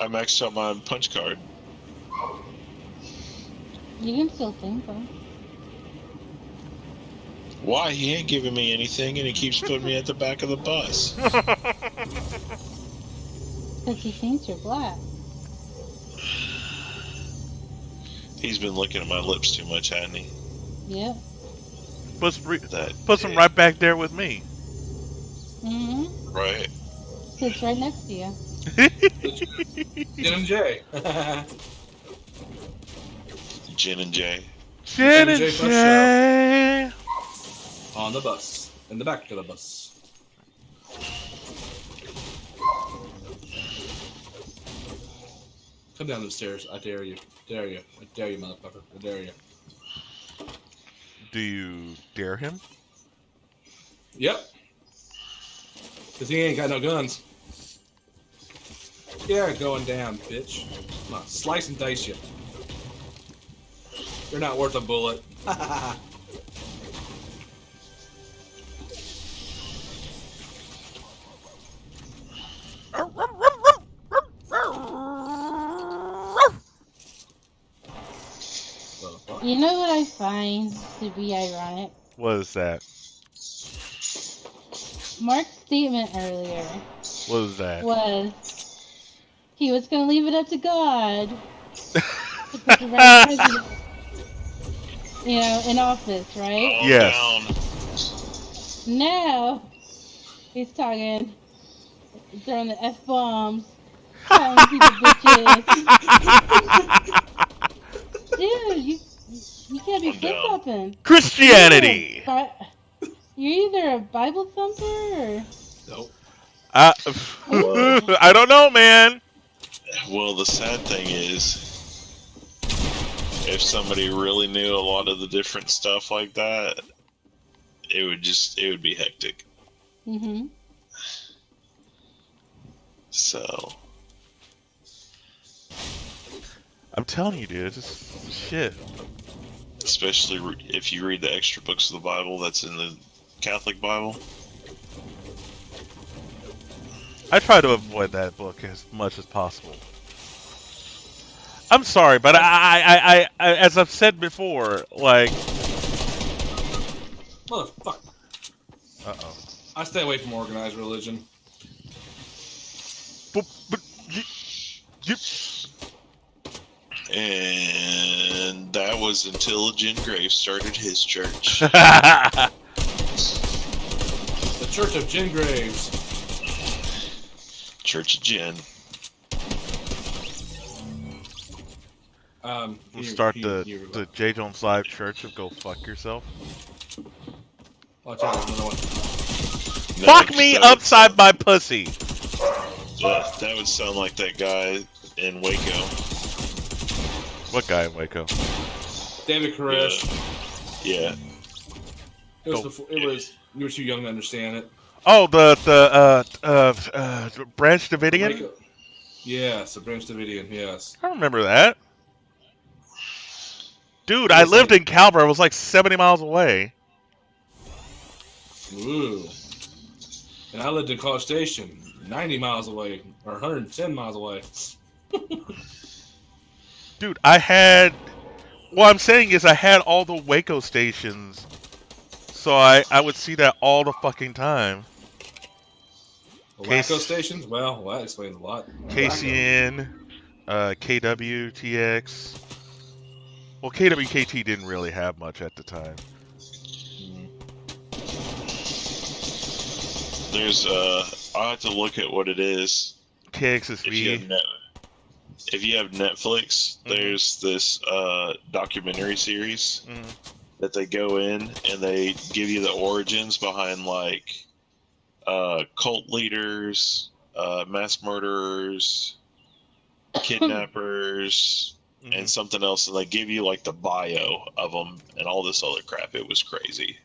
I maxed out my punch card. You can still think though. Why? He ain't giving me anything and he keeps putting me at the back of the bus. Because he thinks you're black. He's been looking at my lips too much, hasn't he? Yep. Puts That him right back there with me. Mm-hmm. right. Sits right next to you. Jen and Jay. Jen and Jay. Jen and Jay Jay. On the bus. In the back of the bus. Come down the stairs. I dare you. Dare you. I dare you, motherfucker. I dare you. Do you dare him? Yep. Because he ain't got no guns. Yeah, going down, bitch. Come on, slice and dice you. You're not worth a bullet. You know what I find to be ironic? What is that? Mark's statement earlier What is that? was he was going to leave it up to God to put the right president, in office, right? Calm Yes. down. Now he's talking, throwing the F-bombs, calling people bitches. Dude, you can't be Calm down. flip-flopping. Christianity. You're either a Bible thumper or... Nope. I don't know, man. Well, the sad thing is, if somebody really knew a lot of the different stuff like that, it would be hectic. Mm-hmm. So, I'm telling you, dude. It's just shit. especially if you read the extra books of the Bible that's in the Catholic Bible. I try to avoid that book as much as possible. I'm sorry, but I as I've said before, like, Motherfucker. uh-oh. I stay away from organized religion. But you, And that was until Jim Graves started his church. The Church of Jen Graves. Church of Jen. we'll start the jjlunfiltered Church of Go Fuck Yourself. Watch out, another one. Fuck me upside my pussy. That would sound like that guy in Waco. What guy in Waco? David Koresh. Yeah. It was before. It was. You were too young to understand it. Oh, the Branch Davidian? Waco. Yes, the Branch Davidian. Yes. I remember that. Dude, I lived in Calvert. I was like 70 miles away. Ooh. And I lived in College Station, 90 miles away, or 110 miles away. Dude, I had... What I'm saying is I had all the Waco stations. So I would see that all the fucking time. The Waco stations? Well, that explains a lot. KCN, KW, TX. Well, KWKT didn't really have much at the time. There's I'll have to look at what it is. KXSV. If you have Netflix, there's this documentary series that they go in and they give you the origins behind like cult leaders, mass murderers, kidnappers, and something else, and they give you like the bio of them and all this other crap. It was crazy.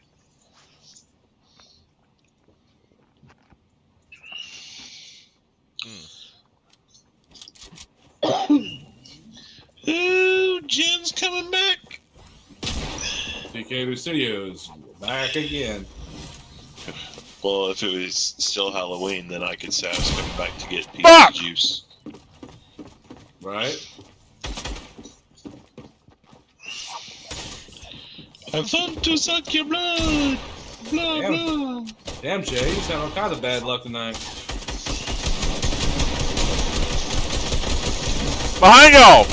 Ooh, Jen's coming back. DK Studios, back again. Well, if it was still Halloween, then I could say I was coming back to get Fuck! pizza juice. Right? Have fun to suck your blood. Blah, blah. Damn, Jay, you sound all kind of bad luck tonight. Behind y'all!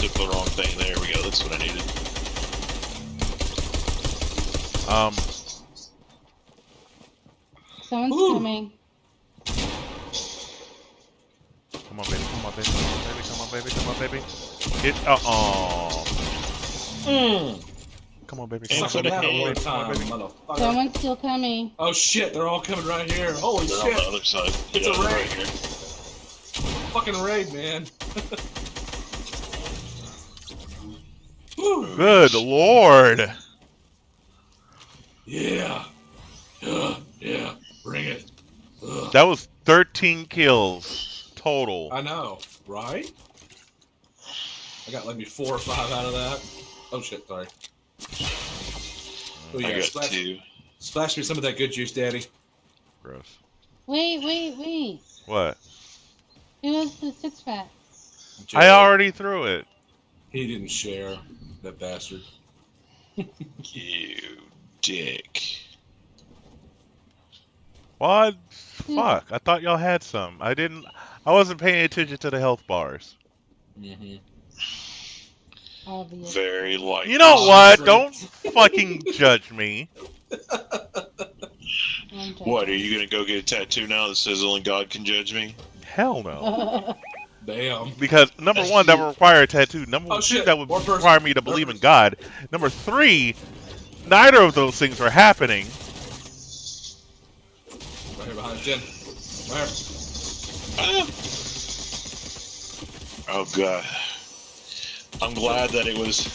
took the wrong thing. There we go. That's what I needed. Someone's Ooh. coming. Come on, baby. Come on, baby. Come on, baby. Come on, baby. Come on, baby. Get. Come on, baby. Come on, Suck baby. that Come on, one baby. Come on, time, baby. motherfucker. Someone's still coming. Oh shit, they're all coming right here. Holy They're shit. on the other side. It's Yeah, a they're raid. right here. Fucking raid, man. Woo. Good lord. Yeah. Yeah. Bring it. Ugh. That was 13 kills total. I know, right? I got maybe 4 or 5 out of that. Oh shit, sorry. Oh I yeah, got 2. splash me some of that good juice, Daddy. Gross. Wait. What? Who has the 6-pack? I already threw it. He didn't share, that bastard. You dick. What? Fuck. I thought y'all had some. I wasn't paying attention to the health bars. Mm-hmm. Obvious. Very likely. You know what? Don't fucking judge me. What, are you gonna go get a tattoo now that says only God can judge me? Hell no. Damn. Because number That's one, that cute. would require a tattoo. Number Oh, two, shit. that would More person. require me to More believe in person. God. Number three, neither of those things are happening. Right here behind Jen. Right here. Ah. Oh god. I'm glad that it was.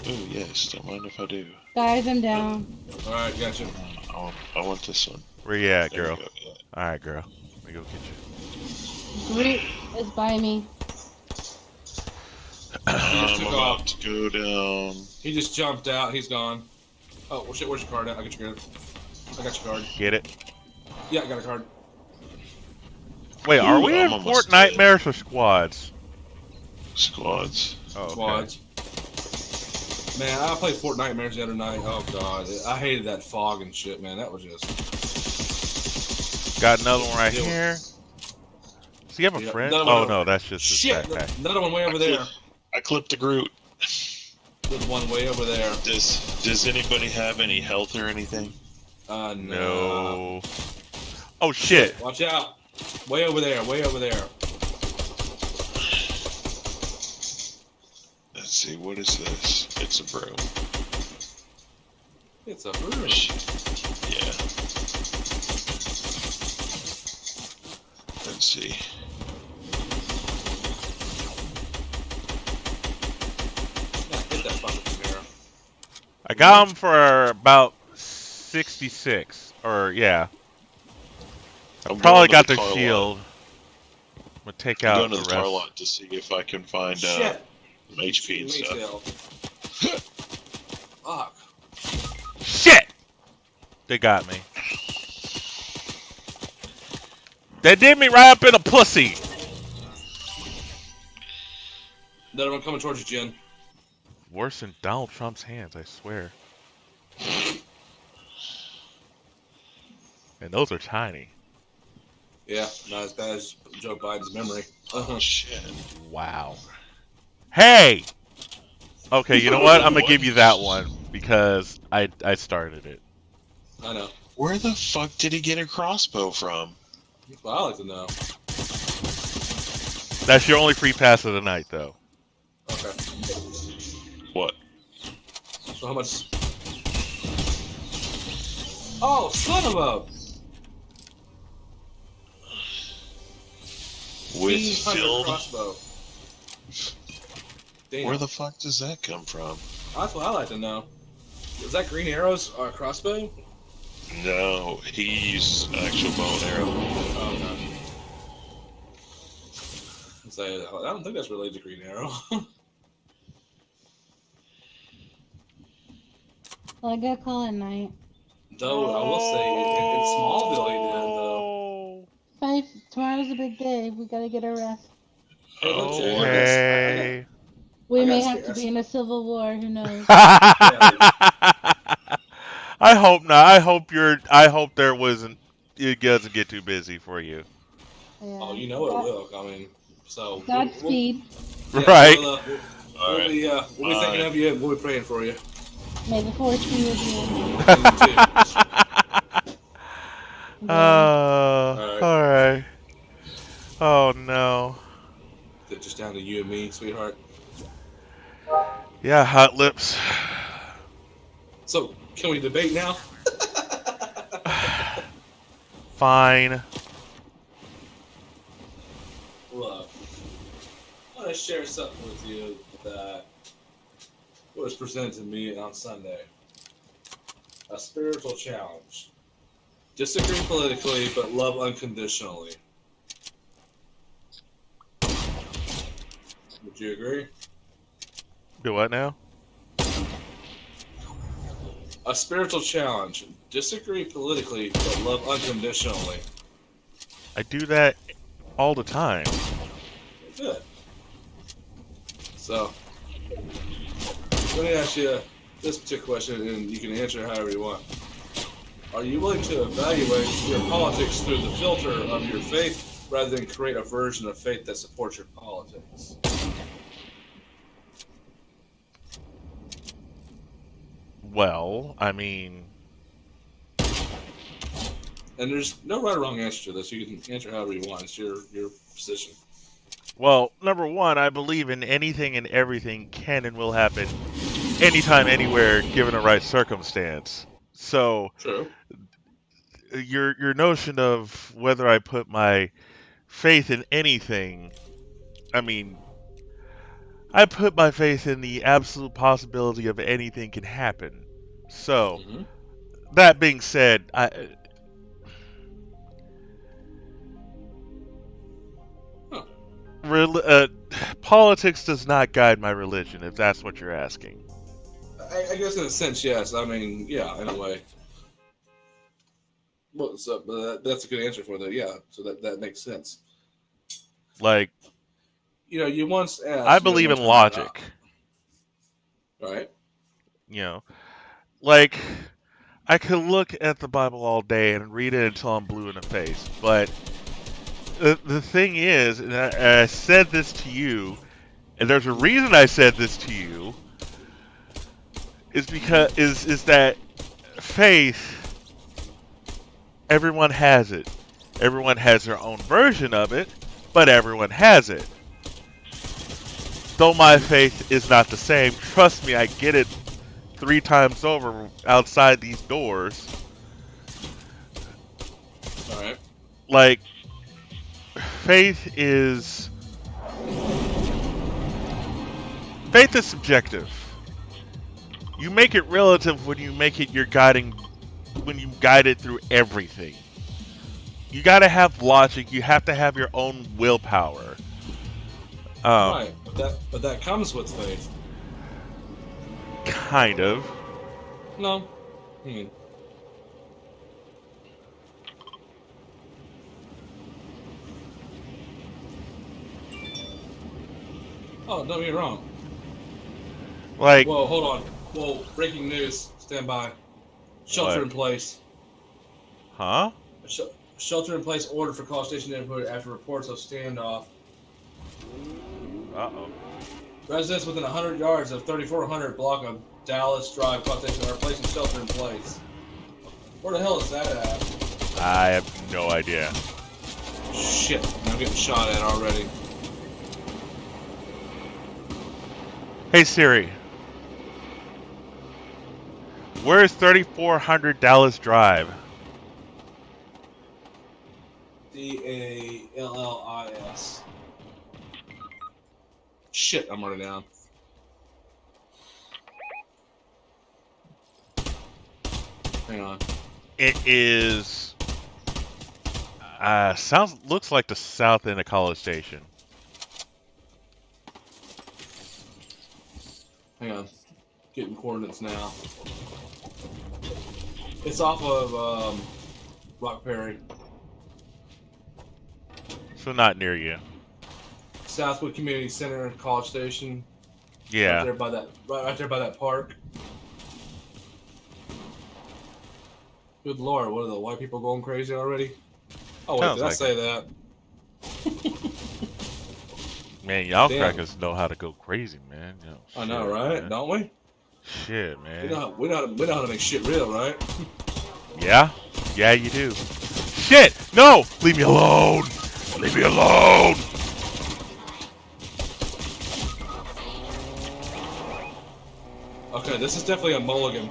Ooh, yes, don't mind if I do. Guys, I'm down. Alright, gotcha. I want this one. Where you at, There girl? we go, yeah. Alright, girl. Let me go get you. Groot is by me. I'm took about off. to go down. He just jumped out. He's gone. Oh, well, shit, where's your card at? I got your card. I got your card. Get it? Yeah, I got a card. Wait, are Ooh, we I'm in almost Fortnitemares or squads? Squads. Oh, okay. Squads. Man, I played Fortnitemares the other night. Oh, God. I hated that fog and shit, man. That was just... Got another one right Yeah. here. Does he have a Yeah, friend? another one Oh over- no, that's just his Shit! backpack. Another one way over there. I clipped the Groot. There's one way over there. Does anybody have any health or anything? No. No. Oh shit! Watch out. Way over there. Way over there. Let's see, what is this? It's a broom. It's a broom. Yeah. Let's see. Yeah, hit that fucking Camaro. I got him for about 66. Or yeah, I'm probably going got to the car lot. shield. I'm gonna take I'm out going the to the car rest. lot to see if I can find Shit. some HP and stuff. Fuck. Shit! They got me. They did me right up in a pussy. Another one coming towards you, Jen. Worse than Donald Trump's hands, I swear. And those are tiny. Yeah, not as bad as Joe Biden's memory. Oh shit. Wow. Hey! Okay, you know what? I'm gonna give you that one because I started it. I know. Where the fuck did he get a crossbow from? That's what I like to know. That's your only free pass of the night, though. Okay. What? So how much? Oh, son of a! With 1,500 filled? crossbow. Damn. Where the fuck does that come from? That's what I like to know. Is that green arrows or a crossbow? No, he used actual bow and arrow. Oh no. So, I don't think that's related to green arrow. Well, I gotta call it night. Though I will say, in Smallville, he did though. Tomorrow's a big day. We gotta get a rest. Hey, look, Jay, Okay. We I may got have to scared. be in a civil war. Who knows? I hope not. I hope there wasn't. It doesn't get too busy for you. Yeah. Oh, you know it will. I mean, so. Godspeed. Right. We'll All right. be thinking of you and we'll be praying for you. May the force be with you. All right. Oh no. It's just down to you and me, sweetheart. Yeah, hot lips. So, can we debate now? Fine. Look, I want to share something with you that was presented to me on Sunday. A spiritual challenge. Disagree politically, but love unconditionally. Would you agree? Do what now? A spiritual challenge. Disagree politically, but love unconditionally. I do that all the time. Good. So, let me ask you this particular question, and you can answer however you want. Are you willing to evaluate your politics through the filter of your faith rather than create a version of faith that supports your politics? Well, I mean, And there's no right or wrong answer to this. You can answer however you want. It's your position. well, number one, I believe in anything and everything can and will happen anytime, anywhere, given the right circumstance. So, True. your notion of whether I put my faith in anything, I mean, I put my faith in the absolute possibility of anything can happen. So, Mm-hmm. that being said, politics does not guide my religion, if that's what you're asking. I guess in a sense, yes. I mean, yeah, in a way. Well, so, but that's a good answer for that. Yeah, so that makes sense. Like, You know, you once asked. I believe in logic. Right. You know, like, I could look at the Bible all day and read it until I'm blue in the face, but the thing is, and I said this to you, and there's a reason I said this to you, is because is that faith, everyone has it. Everyone has their own version of it, but everyone has it. Though my faith is not the same, trust me, I get it 3 times over outside these doors. All right. Like, faith is subjective. You make it relative when you make it your guiding, when you guide it through everything. You gotta have logic. You have to have your own willpower. Right, but that comes with faith. Kind of. No. I mean, oh, don't get me wrong. Like, Whoa, hold on. Whoa, breaking news. Stand by. Shelter What? in place. huh? Shelter in place order for College Station neighborhood after reports of standoff. Uh-oh. Residents within 100 yards of 3400 block of Dallas Drive College Station are placing shelter in place. Where the hell is that at? I have no idea. Shit, I'm getting shot at already. Hey Siri. Where's 3400 Dallas Drive? DALLIS. Shit, I'm running down. Hang on. It is. Looks like the south end of College Station. Hang on. Getting coordinates now. It's off of Rock Perry. So not near you. Southwood Community Center, College Station. Yeah. Right there by that park. Good lord, what are the white people going crazy already? Oh wait, Sounds did I like say that? Man, y'all Damn. crackers know how to go crazy, man. You know, I know, shit, right? man. Don't we? Shit, man. We know how to make shit real, right? Yeah? Yeah, you do. Shit! No! Leave me alone! Leave me alone! Okay, this is definitely a mulligan.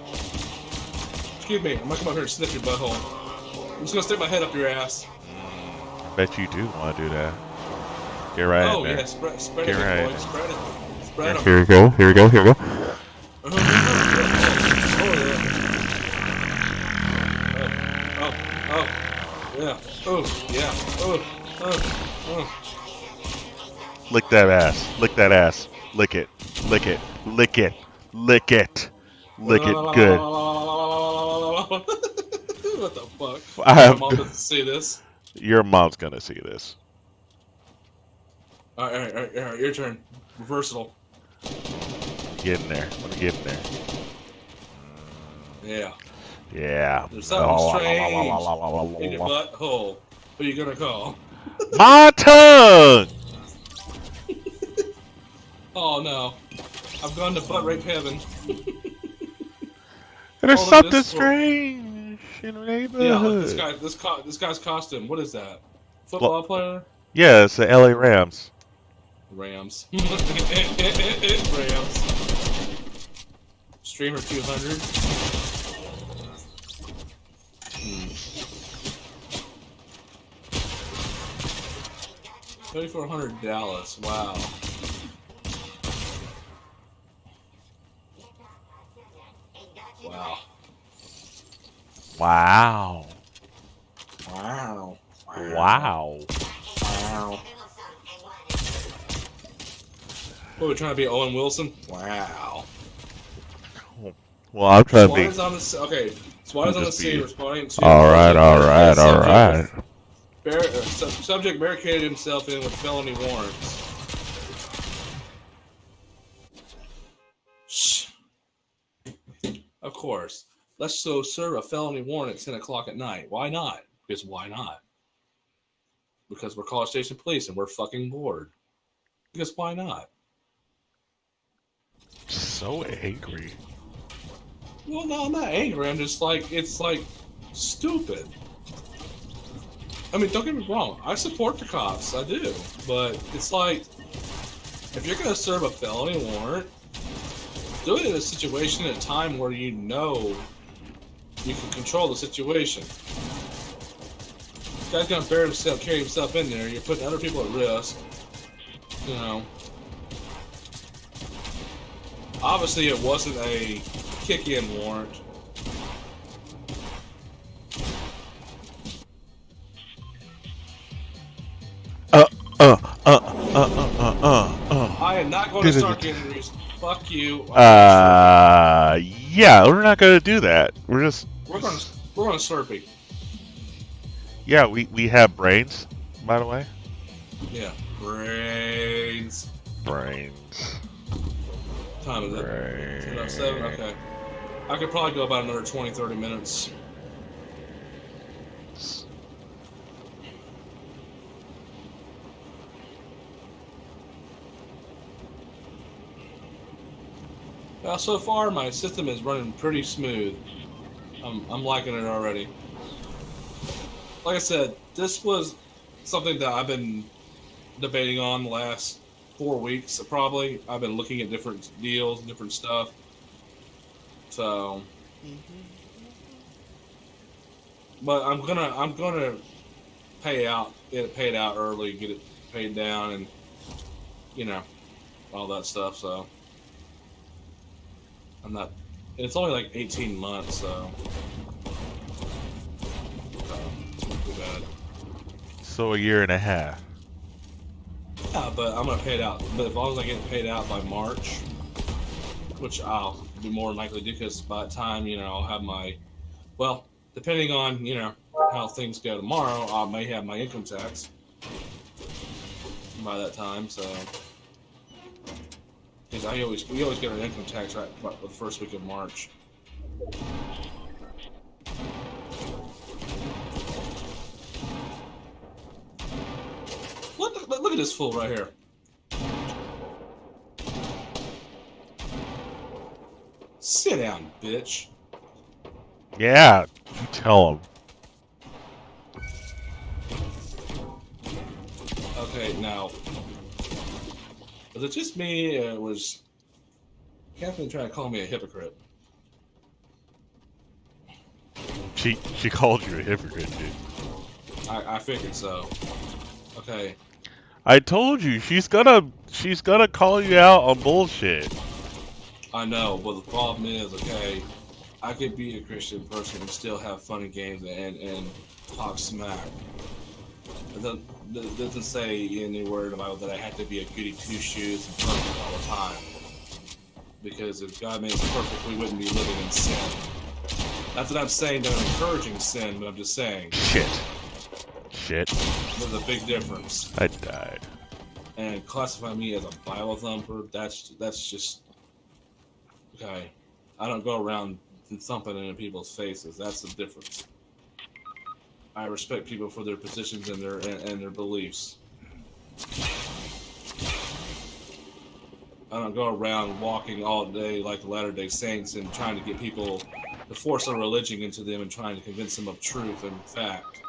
Excuse me, I'm gonna come up here and sniff your butthole. I'm just gonna stick my head up your ass. I bet you do want to do that. Get right Oh in there. yeah, spread Get it, right boy. in. Spread it. Spread them. Here we go, here we go, here we go. Oh yeah. Yeah. Oh yeah. Oh. Lick that ass. Lick that ass. Lick it. Lick it. Lick it. Lick it. Lick it good. What the fuck? I My mom doesn't see this. Your mom's gonna see this. All right, your turn. Versatile. Get in there. Let me get in there. Yeah. Yeah. There's something strange in your butthole. Who you gonna call? My tongue! Oh no. I've gone to butt rape heaven. There's Oh, look at something this strange in the neighborhood. Yeah, look, this guy's costume. What is that? Football player? Yeah, it's the LA Rams. Rams. Rams. Streamer 200. 3,400 Dallas. Wow. Wow. Wow. Wow. Wow. Wow. What, we're trying to be Owen Wilson? Wow. Well, I'm trying SWAT to is on the okay. SWAT is on the scene responding to. Alright. Subject barricaded himself in with felony warrants. Shh. Of course. Let's so serve a felony warrant at 10 o'clock at night. Why not? Because why not? Because we're College Station Police and we're fucking bored. Because why not? so angry. Well, no, I'm not angry. I'm just like, it's like stupid. I mean, don't get me wrong. I support the cops. I do. But it's like, if you're going to serve a felony warrant, do it in a situation at a time where you know you can control the situation. This guy's going to carry himself in there. You're putting other people at risk. You know. Obviously, it wasn't a kick-in warrant. I am not going to start getting reasons. Fuck you. Yeah, we're not gonna do that. We're going to Slurpee. Yeah, we have brains, by the way. Yeah, brains. Time is it? 10:07? Okay. I could probably go about another 20-30 minutes. Well, so far my system is running pretty smooth. I'm liking it already. Like I said, this was something that I've been debating on the last 4 weeks, probably. I've been looking at different deals, different stuff. So, but I'm gonna pay it paid out early, get it paid down, and you know, all that stuff. So, I'm not. And it's only like 18 months, so it's not too bad. So a year and a half. Yeah, but I'm gonna pay it out. But as long as I get it paid out by March, which I'll be more than likely to do, because by the time, you know, I'll have my, well, depending on, you know, how things go tomorrow, I may have my income tax by that time. So, because we always get our income tax right the first week of March. Look at this fool right here. Sit down, bitch. Yeah, you tell him. Okay, now, was it just me? Was Catherine trying to call me a hypocrite? She called you a hypocrite, dude. I figured so. Okay. I told you she's gonna call you out on bullshit. I know, but the problem is, okay, I could be a Christian person and still have fun and games and talk smack. It doesn't say anywhere in the Bible that I have to be a goody two-shoes and perfect all the time. Because if God made us perfect, we wouldn't be living in sin. Not that I'm saying that I'm encouraging sin, but I'm just saying. Shit. There's a big difference. I died. And classify me as a Bible thumper, that's just... Okay. I don't go around thumping into people's faces. That's the difference. I respect people for their positions and their beliefs. I don't go around walking all day like the Latter-day Saints and trying to get people to force a religion into them and trying to convince them of truth and fact.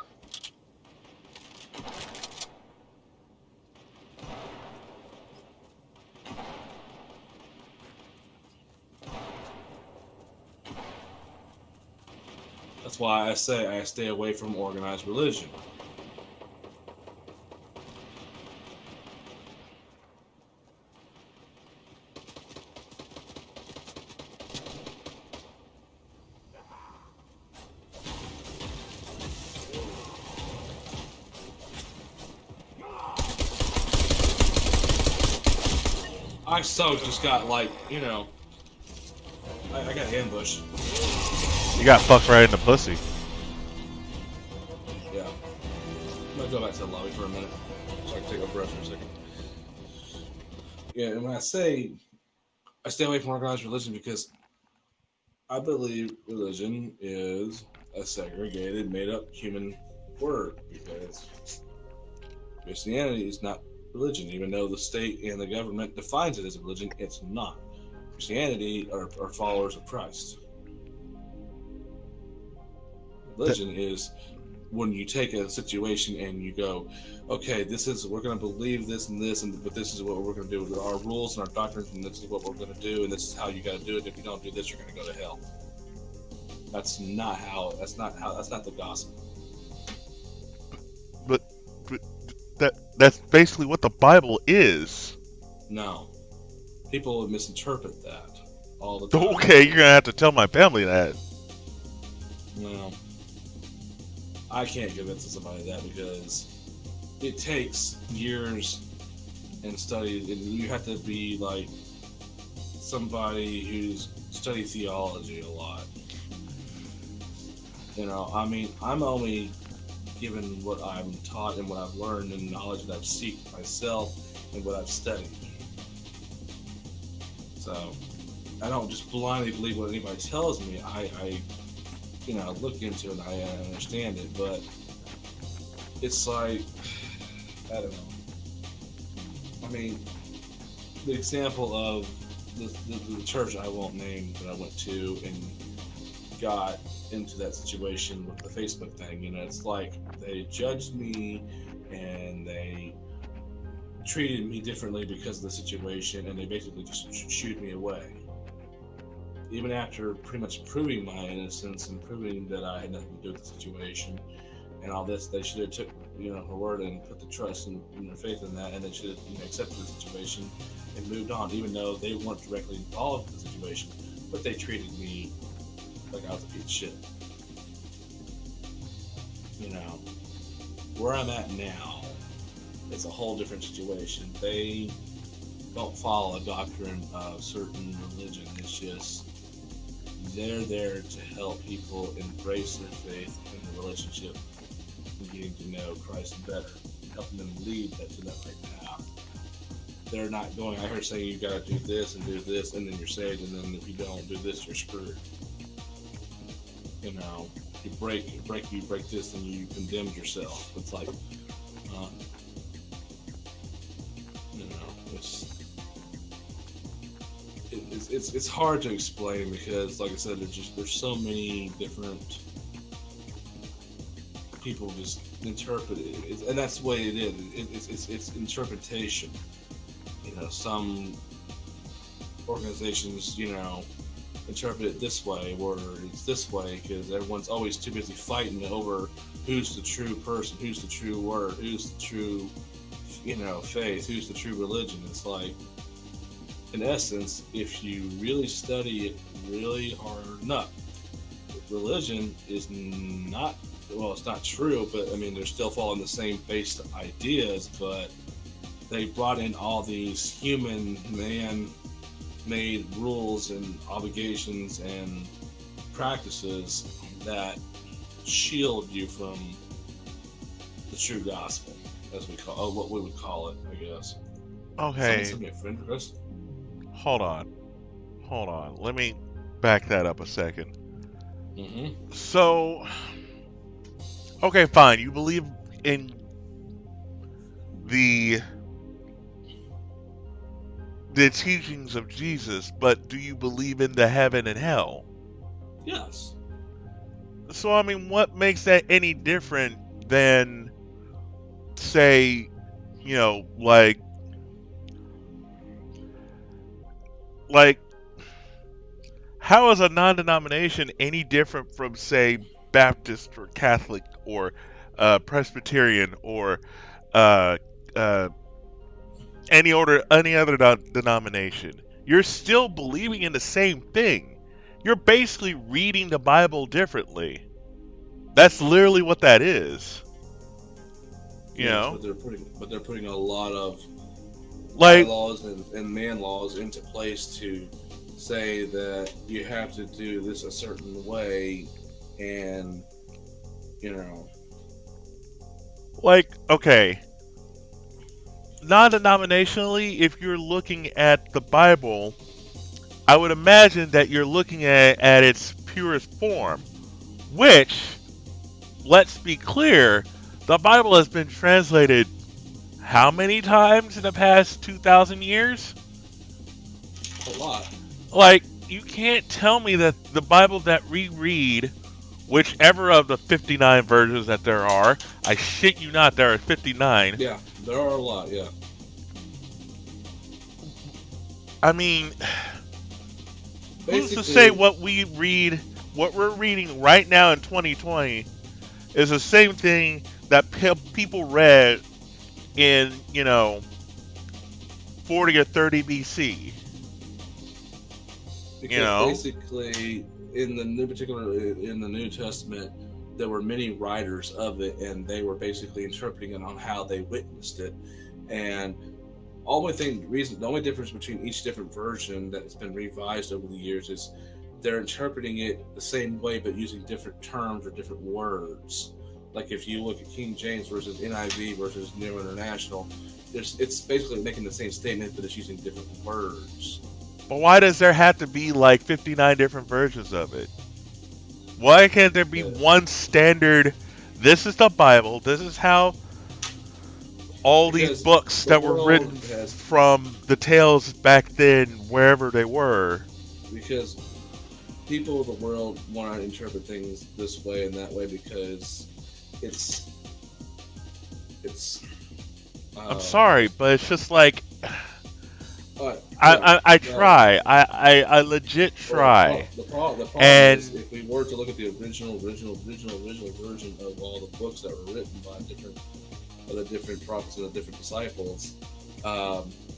That's why I say I stay away from organized religion. I so just got like, you know, I got ambushed. You got fucked right in the pussy. Yeah. I'm gonna go back to the lobby for a minute so I can take a breath for a second. Yeah, and when I say I stay away from organized religion because I believe religion is a segregated, made-up human word because Christianity is not religion, even though the state and the government defines it as a religion, it's not. Christianity are followers of Christ. Religion is when you take a situation and you go, okay, we're going to believe this, but this is what we're going to do with our rules and our doctrines, and this is what we're going to do, and this is how you got to do it. If you don't do this, you're going to go to hell. That's not the gospel. But that's basically what the Bible is. No. People would misinterpret that all the time. Okay, you're gonna have to tell my family that. No. I can't convince somebody that because it takes years and study, and you have to be like somebody who's studied theology a lot. You know, I mean, I'm only given what I'm taught and what I've learned and knowledge that I've seeked myself and what I've studied. So I don't just blindly believe what anybody tells me. I look into it and I understand it, but it's like, I don't know. I mean, the example of the church I won't name that I went to and got into that situation with the Facebook thing, it's like they judged me and they treated me differently because of the situation, and they basically just shooed me away. Even after pretty much proving my innocence and proving that I had nothing to do with the situation and all this, they should have took her word and put the trust and their faith in that, and they should have accepted the situation and moved on, even though they weren't directly involved in the situation, but they treated me like I was a piece of shit. Where I'm at now, it's a whole different situation. They don't follow a doctrine of certain religion. It's just they're there to help people embrace their faith in the relationship and getting to know Christ better, helping them lead that to that right path. They're not going out here saying you got to do this, and then you're saved, and then if you don't do this, you're screwed. You break this, and you condemned yourself. It's like, it's hard to explain because, like I said, there's so many different people just interpret it, and that's the way it is. It's interpretation. You know, some organizations, interpret it this way, or it's this way because everyone's always too busy fighting over who's the true person, who's the true word, who's the true, faith, who's the true religion. It's like, in essence, if you really study it really hard enough, religion is not, well, it's not true, but I mean, they're still following the same basic ideas, but they brought in all these human man-made rules and obligations and practices that shield you from the true gospel, as we call, what we would call it, I guess. Okay. Send me a friend request. Hold on. Let me back that up a second. Mm-hmm. So, okay, fine. You believe in the teachings of Jesus, but do you believe in the heaven and hell? Yes. So, I mean, what makes that any different than, say, like, how is a non-denomination any different from, say, Baptist or Catholic or Presbyterian or any other denomination? You're still believing in the same thing. You're basically reading the Bible differently. That's literally what that is. But they're putting a lot of like laws and man laws into place to say that you have to do this a certain way, and okay, non-denominationally, if you're looking at the Bible, I would imagine that you're looking at its purest form, which, let's be clear, the Bible has been translated how many times in the past 2,000 years? A lot. Like, you can't tell me that the Bible that we read, whichever of the 59 versions that there are, I shit you not, there are 59. Yeah, there are a lot, yeah. I mean, who's to Basically, say what we're reading right now in 2020 is the same thing that people read in, 40 or 30 BC. because basically, in the New Testament, there were many writers of it, and they were basically interpreting it on how they witnessed it. And the only difference between each different version that's been revised over the years is they're interpreting it the same way, but using different terms or different words. Like if you look at King James versus NIV versus New International, it's basically making the same statement, but it's using different words. But why does there have to be like 59 different versions of it? Why can't there be one standard? This is the Bible. This is how all these books that were written from the tales back then, wherever they were. Because people of the world want to interpret things this way and that way because it's I'm sorry, but it's just like I legit try. The problem and is, if we were to look at the original version of all the books that were written by the different prophets and the different disciples,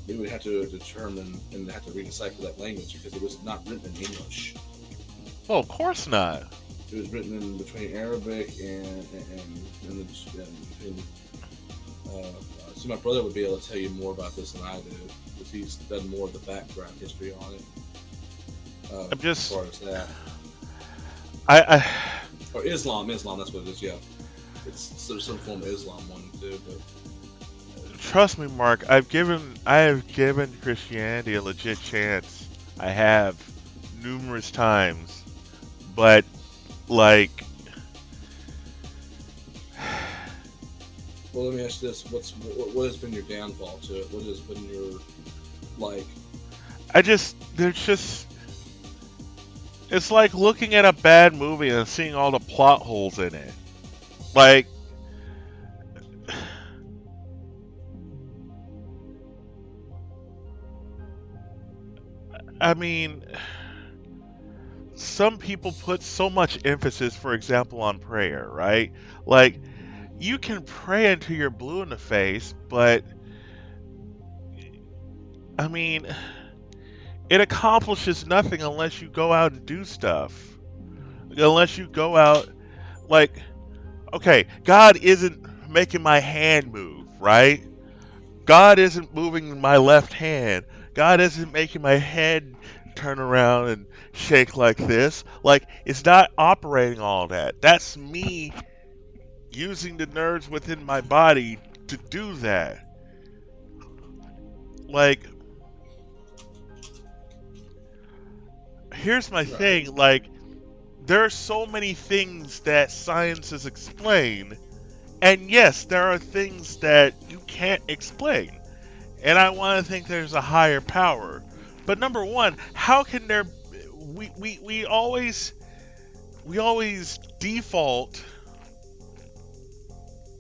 we would have to determine and have to redecipher that language because it was not written in English. Well, of course not. It was written in between Arabic and so my brother would be able to tell you more about this than I do because he's done more of the background history on it. I'm just as far as that. Or Islam, that's what it is. Yeah, it's there's some form of Islam one too, but trust me, Mark. I have given Christianity a legit chance. I have numerous times, but like. Well, let me ask you this: what has been your downfall to it? What has been your like? I just there's just, it's like looking at a bad movie and seeing all the plot holes in it. Like, I mean, some people put so much emphasis, for example, on prayer, right? Like, you can pray until you're blue in the face, but I mean, it accomplishes nothing unless you go out and do stuff. Unless you go out, like, okay, God isn't making my hand move, right? God isn't moving my left hand. God isn't making my head turn around and shake like this. Like, it's not operating all that. That's me using the nerves within my body to do that. Like, here's my thing. Like, there are so many things that science has explained, and yes, there are things that you can't explain. And I want to think there's a higher power. But number one, how can there? We always default.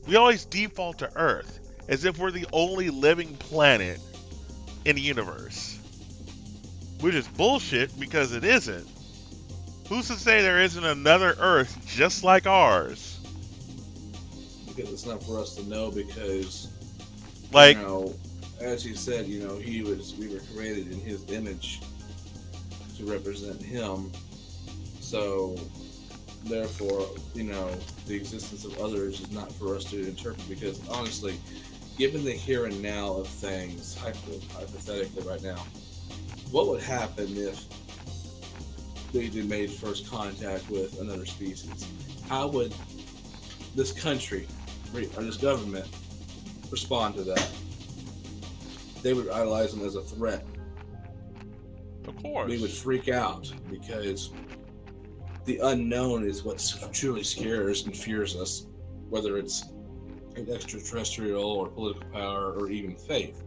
We always default to Earth as if we're the only living planet in the universe, which is bullshit because it isn't. Who's to say there isn't another Earth just like ours? Because it's not for us to know, because, Like, you know, as you said, you know, we were created in his image to represent him. So, therefore, you know, the existence of others is not for us to interpret, because honestly, given the here and now of things, hypothetically right now, what would happen if we made first contact with another species? How would this country or this government respond to that? They would idolize them as a threat. of course. We would freak out, because the unknown is what truly scares and fears us, whether it's an extraterrestrial or political power or even faith.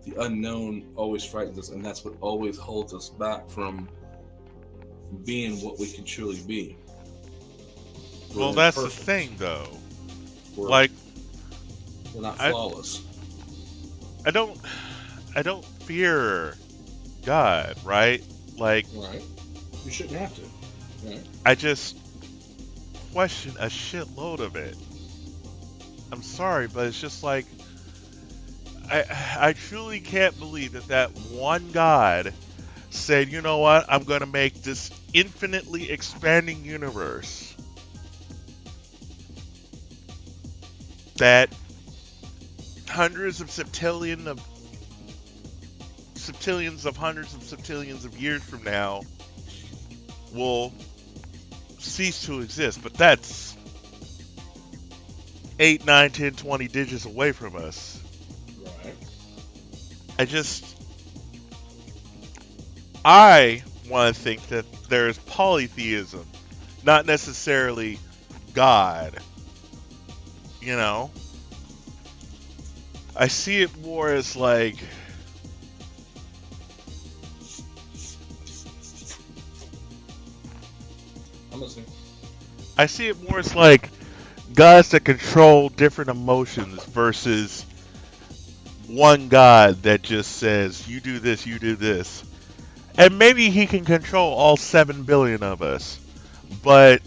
The unknown always frightens us, and that's what always holds us back from being what we can truly be. Well, that's the thing, though. We're not flawless. I don't fear God, right? Like, Right. You shouldn't have to. Right. I just question a shitload of it. I'm sorry, but it's just like, I truly can't believe that one God said, you know what, I'm going to make this infinitely expanding universe that hundreds of septillions of hundreds of septillions of years from now will cease to exist. But that's 8, 9, 10, 20 digits away from us. Right. I want to think that there's polytheism, not necessarily God. You know? I see it more as like, I'm listening. I see it more as like gods that control different emotions versus one God that just says, you do this, you do this. And maybe he can control all 7 billion of us. But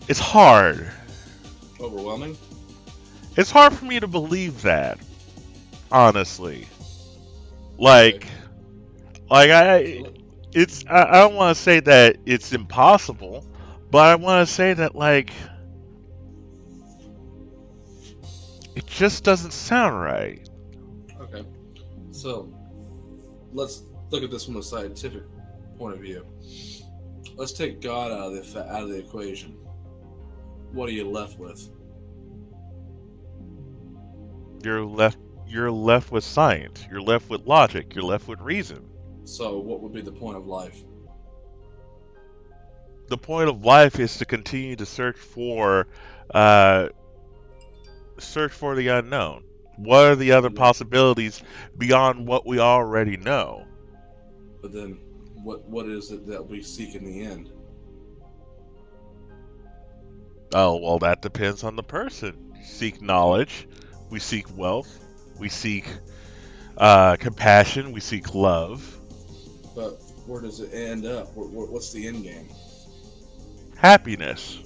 it's hard. Overwhelming? It's hard for me to believe that, honestly. Like I don't want to say that it's impossible, but I want to say that, like, it just doesn't sound right. Okay. So, let's look at this from a scientific point of view. Let's take God out of the equation. What are you left with? You're left with science. You're left with logic. You're left with reason. So, what would be the point of life? The point of life is to continue to search for search for the unknown. What are the other possibilities beyond what we already know? But then, what is it that we seek in the end? Oh, well, that depends on the person. We seek knowledge, we seek wealth, we seek compassion, we seek love. But where does it end up? What's the end game? Happiness.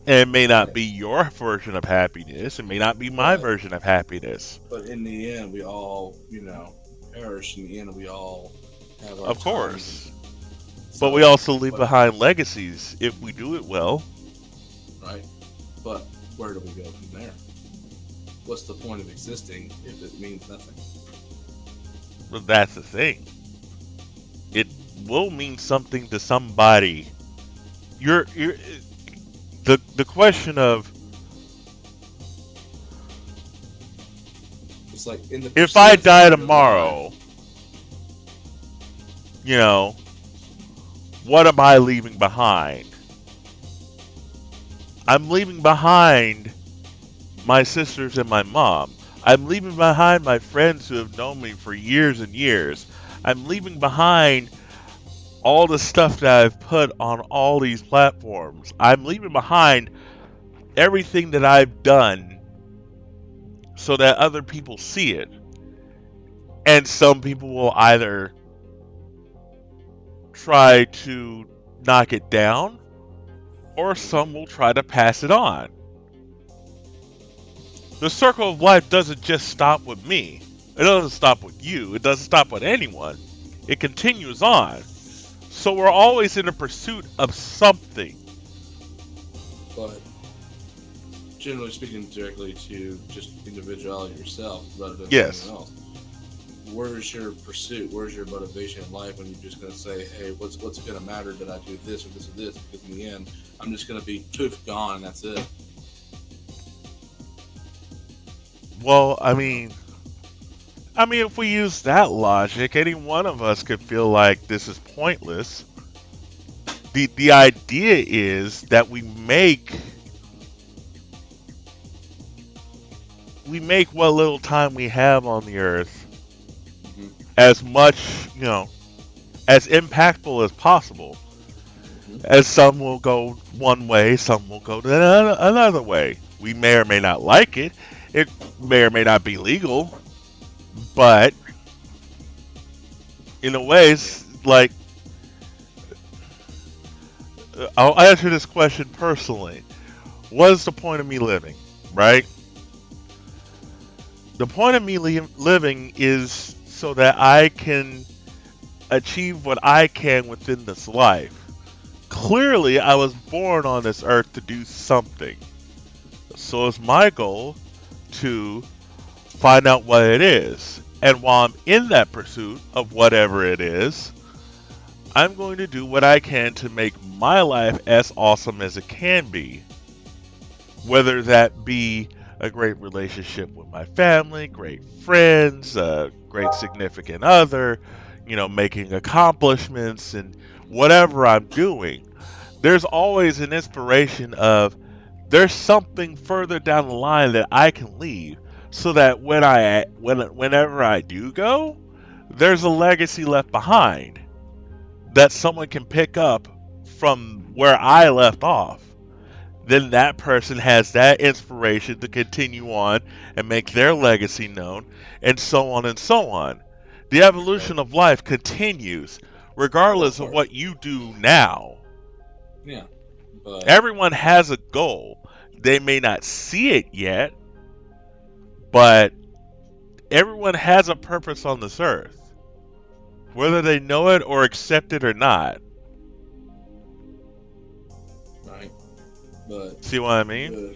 And it may not be your version of happiness. It may not be my version of happiness. But in the end, we all, perish. In the end, we all have our Of time. course. So, But we also leave behind legacies if we do it well. Right. But where do we go from there? What's the point of existing if it means nothing? But that's the thing. It will mean something to somebody. The question of It's like in the if I die tomorrow, what am I leaving behind? I'm leaving behind my sisters and my mom. I'm leaving behind my friends who have known me for years and years. I'm leaving behind all the stuff that I've put on all these platforms. I'm leaving behind everything that I've done so that other people see it. And some people will either try to knock it down, or some will try to pass it on. The circle of life doesn't just stop with me. It doesn't stop with you. It doesn't stop with anyone. It continues on. So we're always in a pursuit of something. But generally speaking, directly to just individuality yourself rather than anyone else. Where's your pursuit? Where's your motivation in life when you're just going to say, hey, what's it going to matter that I do this or this or this? Because in the end, I'm just going to be poof, gone, and that's it. Well, I mean, if we use that logic, any one of us could feel like this is pointless. The idea is that we make what little time we have on the earth as much, as impactful as possible. As some will go one way, some will go another way. We may or may not like it. It may or may not be legal. But in a way, it's like, I'll answer this question personally. What is the point of me living, right? The point of me living is so that I can achieve what I can within this life. Clearly, I was born on this earth to do something. So it's my goal to find out what it is. And while I'm in that pursuit of whatever it is, I'm going to do what I can to make my life as awesome as it can be. Whether that be a great relationship with my family, great friends, a great significant other, making accomplishments and whatever I'm doing. There's always an inspiration of there's something further down the line that I can leave so that whenever I do go, there's a legacy left behind that someone can pick up from where I left off. Then that person has that inspiration to continue on and make their legacy known, and so on and so on. The evolution of life continues regardless of what you do now. Yeah. But everyone has a goal. They may not see it yet, but everyone has a purpose on this earth. Whether they know it or accept it or not. Right. But see what I mean?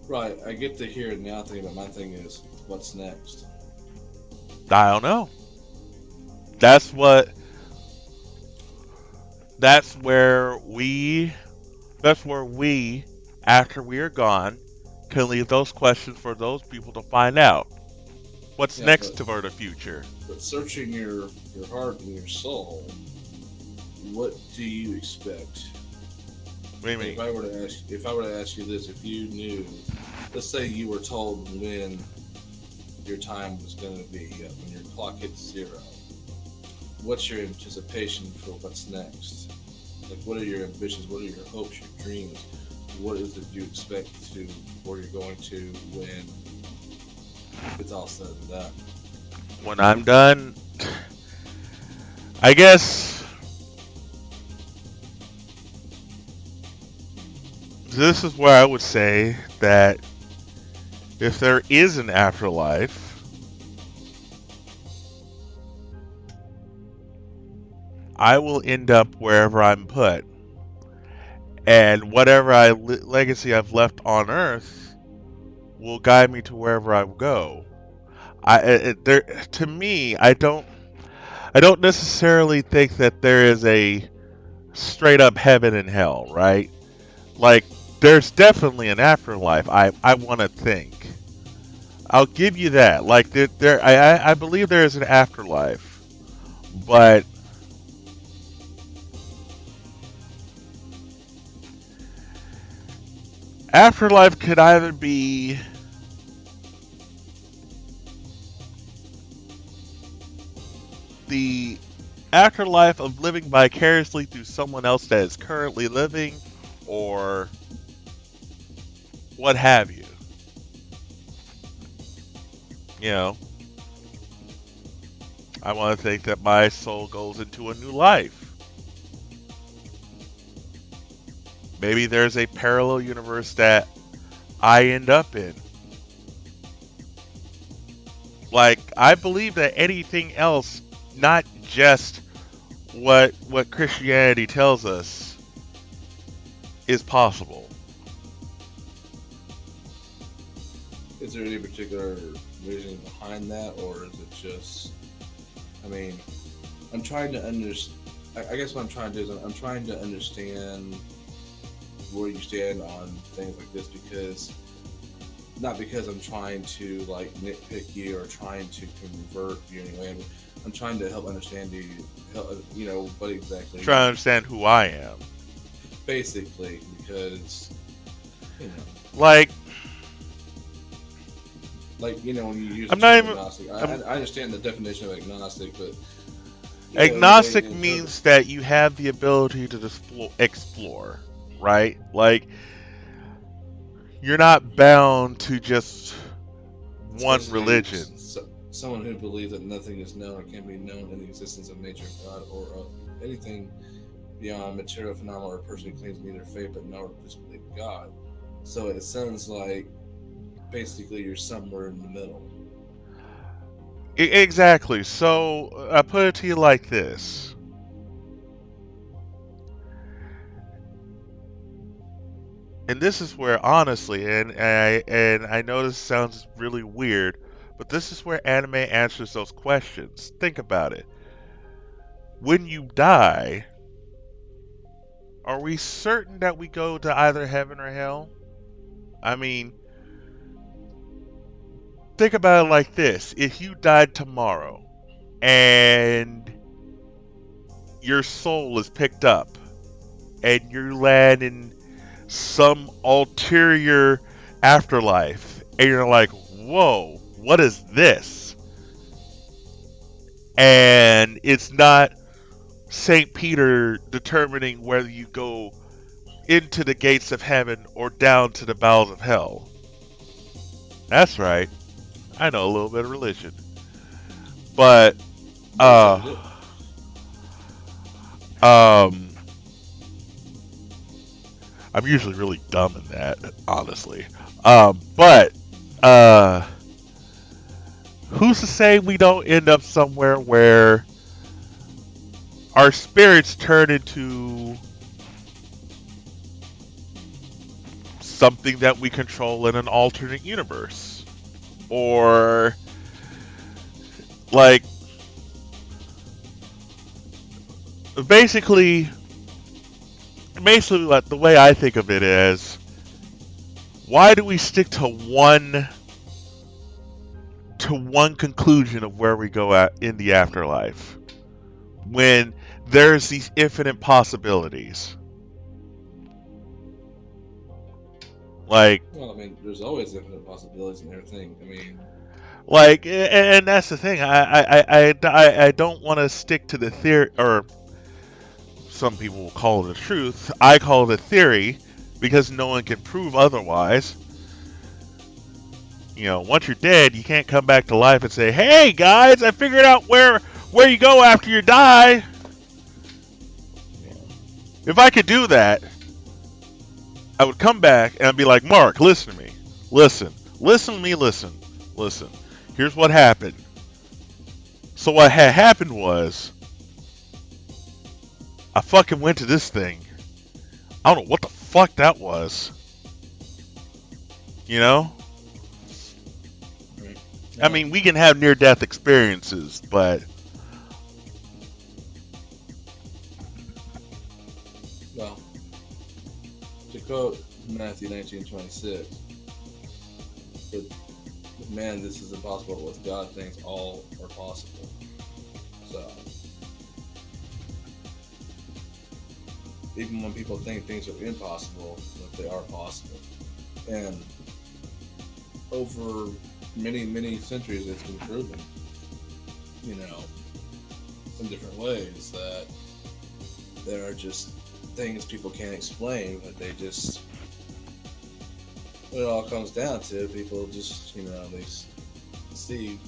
Right. I get the here and now thing, but my thing is, what's next? I don't know. That's where we, after we are gone, can leave those questions for those people to find out. What's next for the future? But searching your heart and your soul, what do you expect What do you mean? If I were to ask you this, if you knew, let's say you were told when your time was going to be when your clock hits 0, what's your anticipation for what's next? Like, what are your ambitions? What are your hopes, your dreams? What is it you expect to where you're going to when it's all said and done? When I'm done, I guess this is where I would say that if there is an afterlife, I will end up wherever I'm put. And whatever legacy I've left on Earth will guide me to wherever I go. To me, I don't necessarily think that there is a straight up heaven and hell, right? Like, there's definitely an afterlife. I want to think. I'll give you that. Like, I believe there is an afterlife, but afterlife could either be the afterlife of living vicariously through someone else that is currently living, or what have you. You know, I want to think that my soul goes into a new life. Maybe there's a parallel universe that I end up in. Like, I believe that anything else, not just what Christianity tells us, is possible. Is there any particular reason behind that, or is it just? I mean, I'm trying to understand. I guess what I'm trying to do is I'm trying to understand where you stand on things like this, because not because I'm trying to like nitpick you or trying to convert you anyway. I'm trying to help understand you. You know what exactly? Trying to understand who I am. Basically, because you know, like you know, when you use I'm not even. agnostic, I understand the definition of agnostic, but Agnostic means that you have the ability to explore, right? Like, you're not bound to just one religion. Someone who believes that nothing is known or can be known in the existence of nature, God, or anything beyond material phenomena, or a person who claims neither faith but nor disbelief in God. So it sounds like basically you're somewhere in the middle. Exactly. So I put it to you like this. And this is where, honestly, and I know this sounds really weird, but this is where anime answers those questions. Think about it. When you die, are we certain that we go to either heaven or hell? I mean, think about it like this. If you died tomorrow and your soul is picked up and you land in some ulterior afterlife and you're like, whoa, what is this? And it's not St. Peter determining whether you go into the gates of heaven or down to the bowels of hell. That's right. I know a little bit of religion. But I'm usually really dumb in that, honestly. But who's to say we don't end up somewhere where our spirits turn into something that we control in an alternate universe? Or, like, basically, like, the way I think of it is, why do we stick to one conclusion of where we go at in the afterlife when there's these infinite possibilities? Like, Well, I mean, there's always infinite possibilities in everything. I mean, and that's the thing. I don't want to stick to the theory, or some people will call it a truth. I call it a theory because no one can prove otherwise. You know, once you're dead, you can't come back to life and say, "Hey guys, I figured out where you go after you die." If I could do that, I would come back and I'd be like, "Mark, listen to me. Listen to me, listen. Here's what happened." So what had happened was, I fucking went to this thing. I don't know what the fuck that was. You know? I mean, we can have near-death experiences, but... well, to quote Matthew 19:26, "With man, this is impossible, but with God, things all are possible." So, even when people think things are impossible, that they are possible. And over many, many centuries, it's been proven, you know, in different ways, that there are just things people can't explain, but they just, what it all comes down to, people just, you know, they see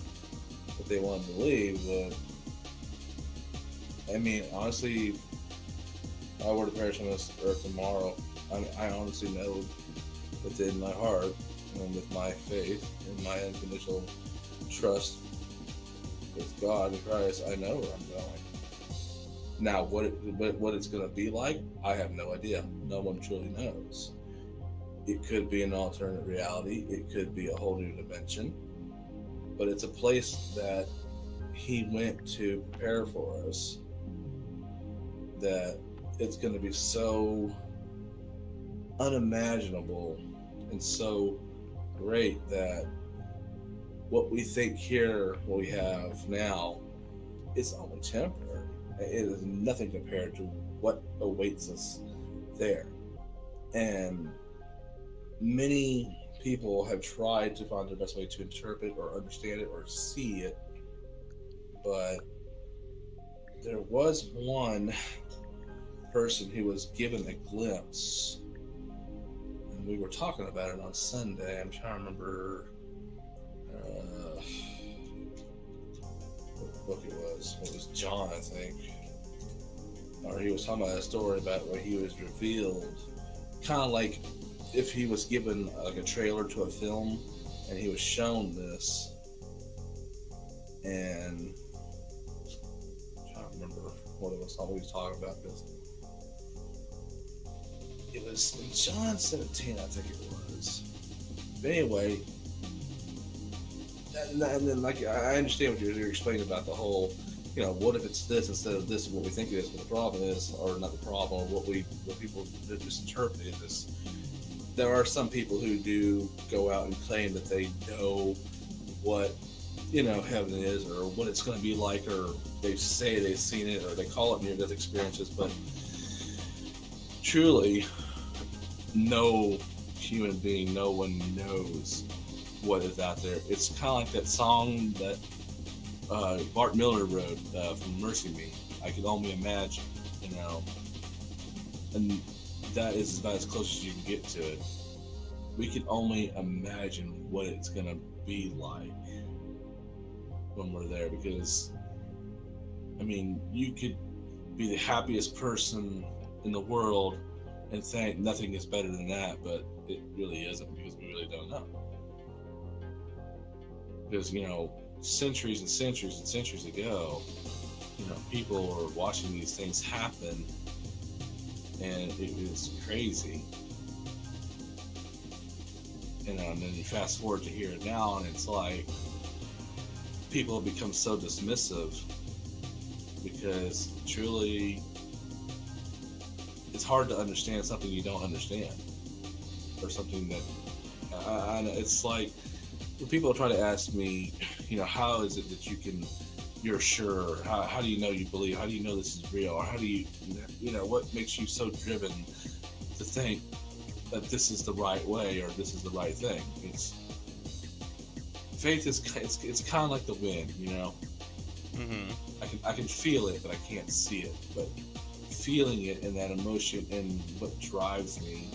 what they want to believe. But I mean, honestly, if I were to perish on this earth tomorrow, I honestly know within my heart and with my faith and my unconditional trust with God and Christ, I know where I'm going. Now, what it's going to be like, I have no idea. No one truly knows. It could be an alternate reality. It could be a whole new dimension. But it's a place that He went to prepare for us, that it's going to be so unimaginable and so great that what we think here, what we have now, is only temporary. It is nothing compared to what awaits us there. And many people have tried to find the best way to interpret or understand it or see it, but there was one person who was given a glimpse, and we were talking about it on Sunday. I'm trying to remember what book it was. It was John, I think. Or he was talking about a story about where he was revealed, kind of like if he was given like a trailer to a film and he was shown this. And I'm trying to remember what it was. I always talk about this. It was in John 17, I think it was. But anyway, and then like I understand what you're explaining about the whole, you know, what if it's this instead of this is what we think it is, but the problem is, or not the problem, or what people misinterpret is, there are some people who do go out and claim that they know what, you know, heaven is or what it's going to be like, or they say they've seen it, or they call it near-death experiences, but truly, no human being, no one knows what is out there. It's kind of like that song that Bart Miller wrote from Mercy Me. I could only imagine, you know, and that is about as close as you can get to it. We can only imagine what it's going to be like when we're there, because, I mean, you could be the happiest person in the world and think nothing is better than that, but it really isn't, because we really don't know. Because, you know, centuries and centuries and centuries ago, you know, people were watching these things happen, and it was crazy. You know, and then you fast forward to here and now, and it's like people have become so dismissive, because truly it's hard to understand something you don't understand, or something that I know. It's like when people try to ask me, you know, how is it that you're sure? How do you know you believe? How do you know this is real? Or how do you know, what makes you so driven to think that this is the right way or this is the right thing. Faith is it's kind of like the wind, you know. I can feel it, but I can't see it. But feeling it and that emotion and what drives me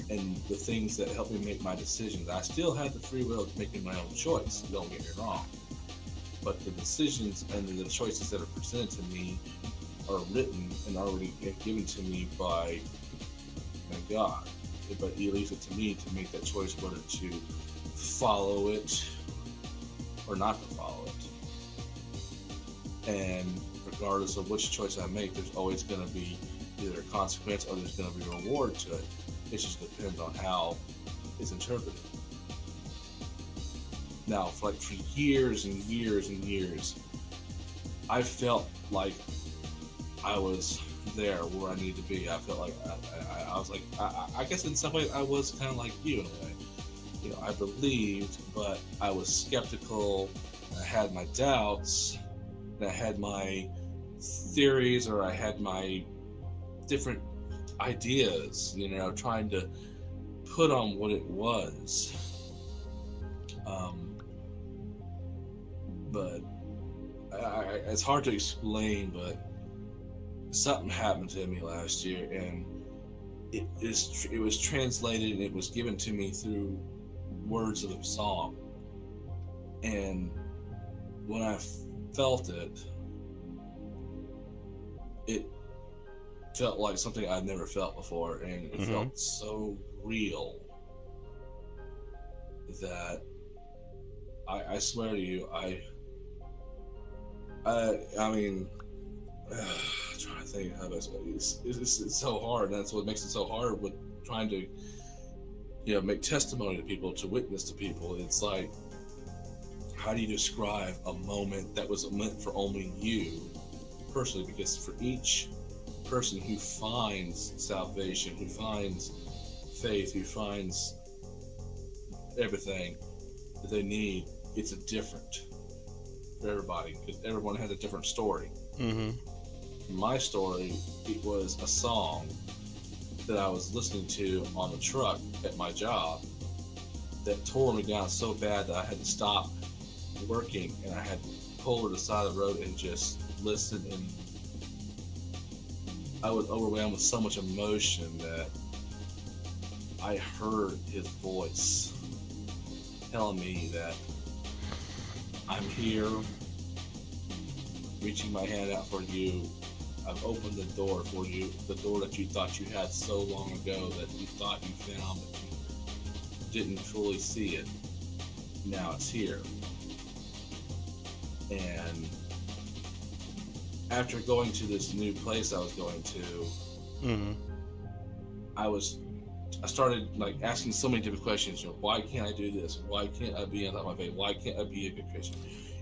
and the things that help me make my decisions. I still have the free will of making my own choice. Don't get me wrong. But the decisions and the choices that are presented to me are written and already given to me by God. But He leaves it to me to make that choice whether to follow it or not to follow it. And regardless of which choice I make, there's always going to be either a consequence or there's going to be a reward to it. It just depends on how it's interpreted. Now, for years and years and years, I felt like I was there where I need to be. I felt like I was like, I guess in some ways I was kind of like you in a way. You know, I believed, but I was skeptical. I had my doubts. And I had my theories, or I had my different ideas. You know, trying to put on what it was. But it's hard to explain, but something happened to me last year, and it was translated and it was given to me through words of a song. And when I felt it, it felt like something I'd never felt before, and it felt so real that I swear to you, I mean, I'm trying to think how best. It's so hard. And that's what makes it so hard with trying to, you know, make testimony to people, to witness to people. It's like, how do you describe a moment that was meant for only you personally? Because for each person who finds salvation, who finds faith, who finds everything that they need, it's a different for everybody, because everyone has a different story. My story, it was a song that I was listening to on the truck at my job that tore me down so bad that I had to stop working and I had to pull to the side of the road and just listen. And I was overwhelmed with so much emotion that I heard His voice telling me that I'm here, reaching my hand out for you. I've opened the door for you, the door that you thought you had so long ago, that you thought you found, but you didn't fully see it. Now it's here. And after going to this new place I was going to, I started like asking so many different questions. You know, why can't I do this? Why can't I be on my faith? Why can't I be a good Christian?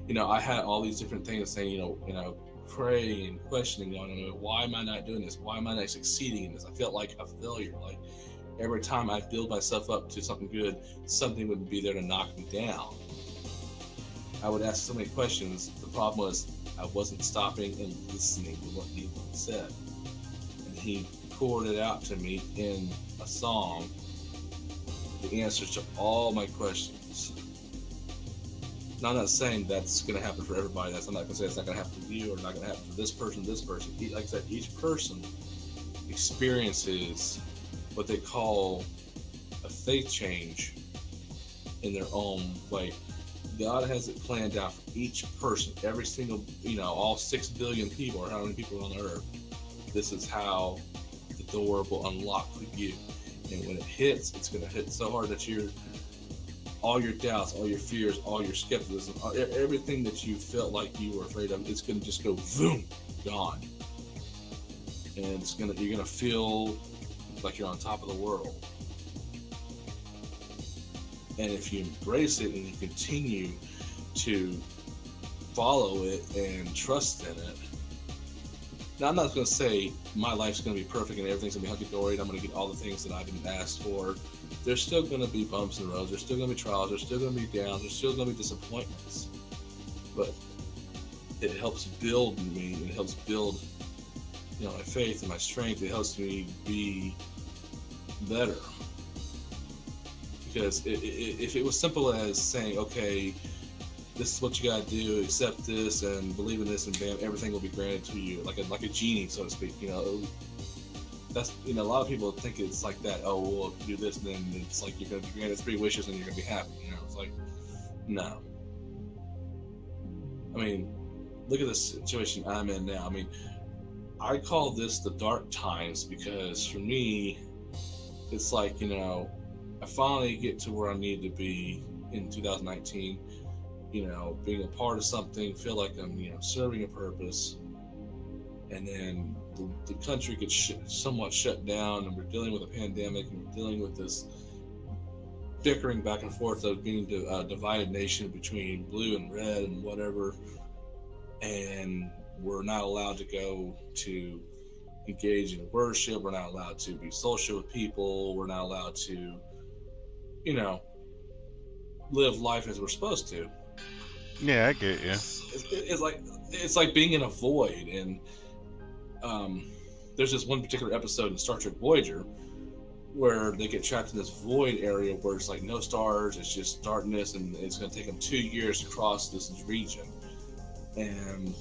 You know, I had all these different things saying, you know, praying and questioning, going, why am I not doing this? Why am I not succeeding in this? I felt like a failure. Like every time I build myself up to something good, something would be there to knock me down. I would ask so many questions. The problem was I wasn't stopping and listening to what He said. And He poured it out to me in a song, the answers to all my questions. Now, I'm not saying that's going to happen for everybody. I'm not going to say it's not going to happen for you or not going to happen for this person. Like I said, each person experiences what they call a faith change in their own way. God has it planned out for each person, every single, all 6 billion people, or how many people are on the earth. This is how the door will unlock for you. And when it hits, it's going to hit so hard that all your doubts, all your fears, all your skepticism, everything that you felt like you were afraid of, it's going to just go boom, gone. And you're going to feel like you're on top of the world. And if you embrace it and you continue to follow it and trust in it. Now, I'm not going to say my life's going to be perfect and everything's going to be hunky-dory and I'm going to get all the things that I've been asked for. There's still going to be bumps in the road. There's still going to be trials. There's still going to be downs. There's still going to be disappointments. But it helps build me. And it helps build, my faith and my strength. It helps me be better. Because if it was simple as saying, okay, this is what you gotta do, accept this and believe in this, and bam, everything will be granted to you, like a genie, so to speak. You know, that's, you know, a lot of people think it's like that. Oh, well, if you do this, and then it's like you're gonna be granted 3 wishes and you're gonna be happy. You know, it's like, no. I mean, look at the situation I'm in now. I mean, I call this the dark times because for me, it's like, you know, I finally get to where I need to be in 2019. You know, being a part of something, feel like I'm, you know, serving a purpose, and then the country gets somewhat shut down, and we're dealing with a pandemic, and we're dealing with this bickering back and forth of being a divided nation between blue and red and whatever, and we're not allowed to go to engage in worship, we're not allowed to be social with people, we're not allowed to, you know, live life as we're supposed to. Yeah, I get you. It's like being in a void, and there's this one particular episode in Star Trek Voyager where they get trapped in this void area where it's like no stars, it's just darkness, and it's going to take them 2 years to cross this region. And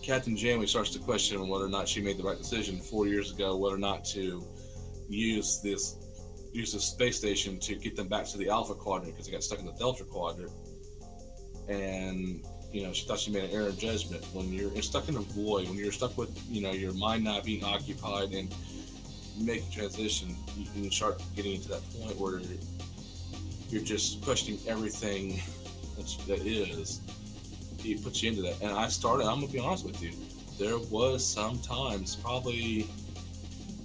Captain Janeway starts to question whether or not she made the right decision 4 years ago, whether or not to use this space station to get them back to the Alpha Quadrant, because they got stuck in the Delta Quadrant. And, you know, she thought she made an error of judgment. When you're stuck in a void, when you're stuck with, you know, your mind not being occupied and make a transition, you can start getting into that point where you're just questioning everything that is. It puts you into that. And I'm going to be honest with you, there was sometimes, probably,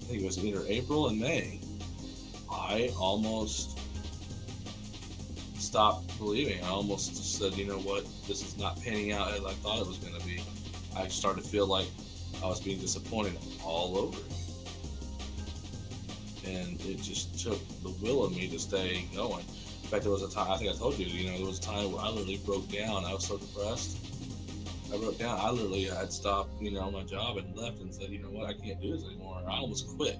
I think it was either April and May, I almost stopped believing. I almost said, you know what, this is not panning out as I thought it was going to be. I started to feel like I was being disappointed all over. And it just took the will of me to stay going. In fact, there was a time, I think I told you, you know, there was a time where I literally broke down. I was so depressed. I broke down. I literally had stopped, you know, my job and left and said, you know what, I can't do this anymore. I almost quit.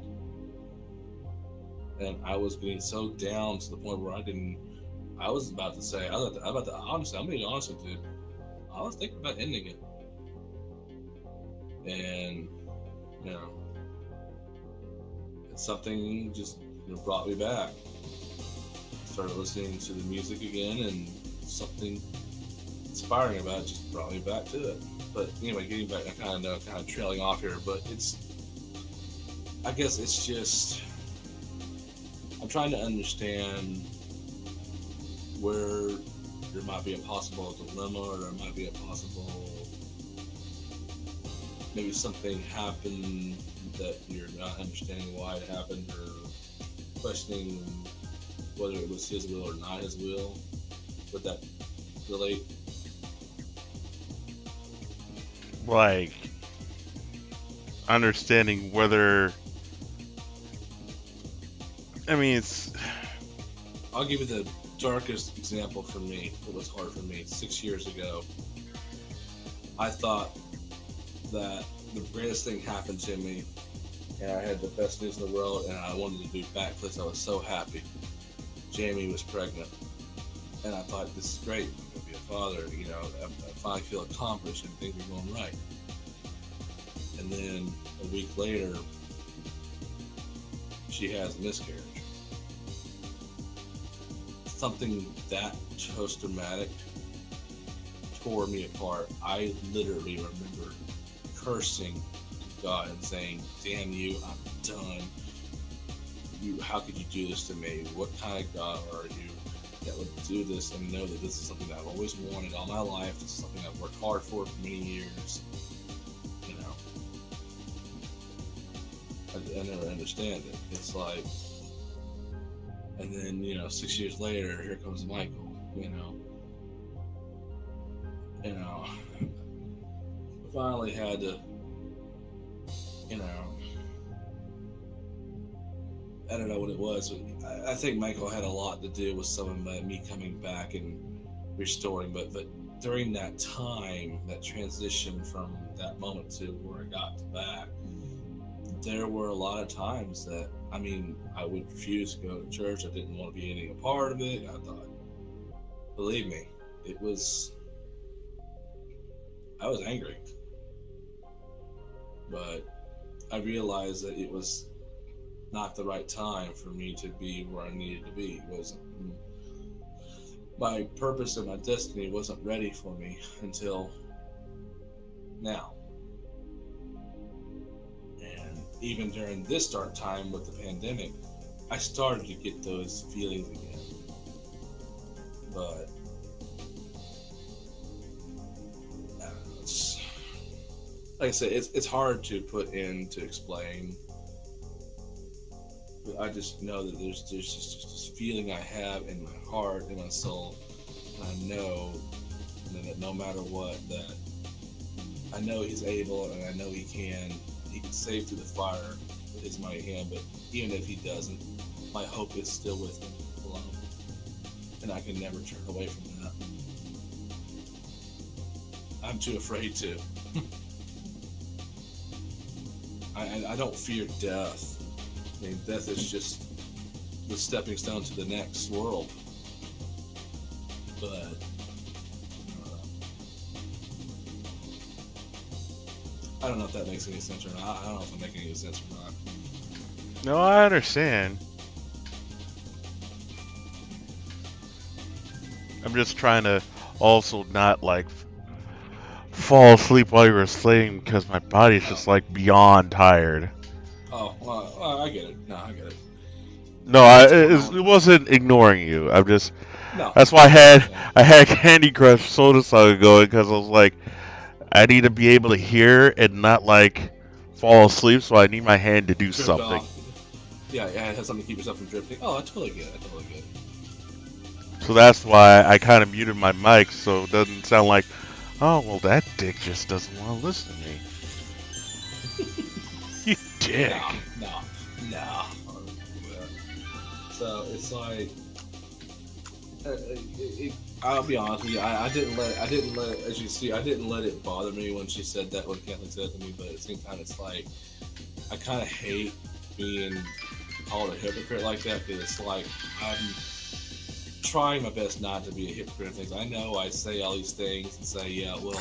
And I was getting so down to the point where I was about to say, honestly, I'm being honest with you, I was thinking about ending it. And, you know, something just, you know, brought me back. Started listening to the music again, and something inspiring about it just brought me back to it. But anyway, getting back, kind of trailing off here, but I guess it's just, I'm trying to understand where there might be a possible dilemma, or there might be a possible, maybe something happened that you're not understanding why it happened, or questioning whether it was his will or not his will. Would that relate? Like, understanding whether, I mean, it's, I'll give you the darkest example for me. It was hard for me. 6 years ago, I thought that the greatest thing happened to me, and I had the best news in the world, and I wanted to do backflips. I was so happy. Jamie was pregnant, and I thought, this is great. I'm going to be a father. You know, I finally feel accomplished, and things are going right. And then a week later, she has a miscarriage. Something that post-traumatic tore me apart. I literally remember cursing to God and saying, damn you, I'm done. How could you do this to me? What kind of God are you that would do this and know that this is something that I've always wanted all my life? This is something I've worked hard for many years. You know, I never understand it. It's like, and then, you know, 6 years later, here comes Michael. You know, I finally had to, you know, I don't know what it was, but I think Michael had a lot to do with some of me coming back and restoring. But during that time, that transition from that moment to where I got back, there were a lot of times that, I mean, I would refuse to go to church. I didn't want to be any a part of it. I thought, believe me, I was angry. But I realized that it was not the right time for me to be where I needed to be. It wasn't, my purpose and my destiny wasn't ready for me until now. And even during this dark time with the pandemic, I started to get those feelings again. But I don't know, it's, like I said, it's hard to put in to explain. But I just know that there's just this feeling I have in my heart, in my soul, and I know that no matter what, that I know He's able, and I know He can save through the fire with His mighty hand. But even if He doesn't, my hope is still with Him alone, and I can never turn away from that. I'm too afraid to. I don't fear death. I mean, death is just the stepping stone to the next world. But I don't know if that makes any sense or not. I don't know if I'm making any sense or not. No, I understand. I'm just trying to also not like fall asleep while you're sleeping because my body's just like beyond tired. Oh, well, I get it. No, I get it. No, it wasn't ignoring you. I'm just. No. That's why I had Candy Crush Soda Saga going because I was like, I need to be able to hear and not like fall asleep, so I need my hand to do Drift something. off. Yeah, it has something to keep yourself from drifting. Oh, I totally get it. So that's why I kind of muted my mic so it doesn't sound like, oh, well, that dick just doesn't want to listen to me. You dick. No. So it's like, I'll be honest with you. I didn't let it, as you see, I didn't let it bother me when she said that, when Kathleen said to me. But at the same time, it's like, I kind of hate being called a hypocrite like that, because it's like I'm trying my best not to be a hypocrite of things. I know I say all these things and say, yeah, well,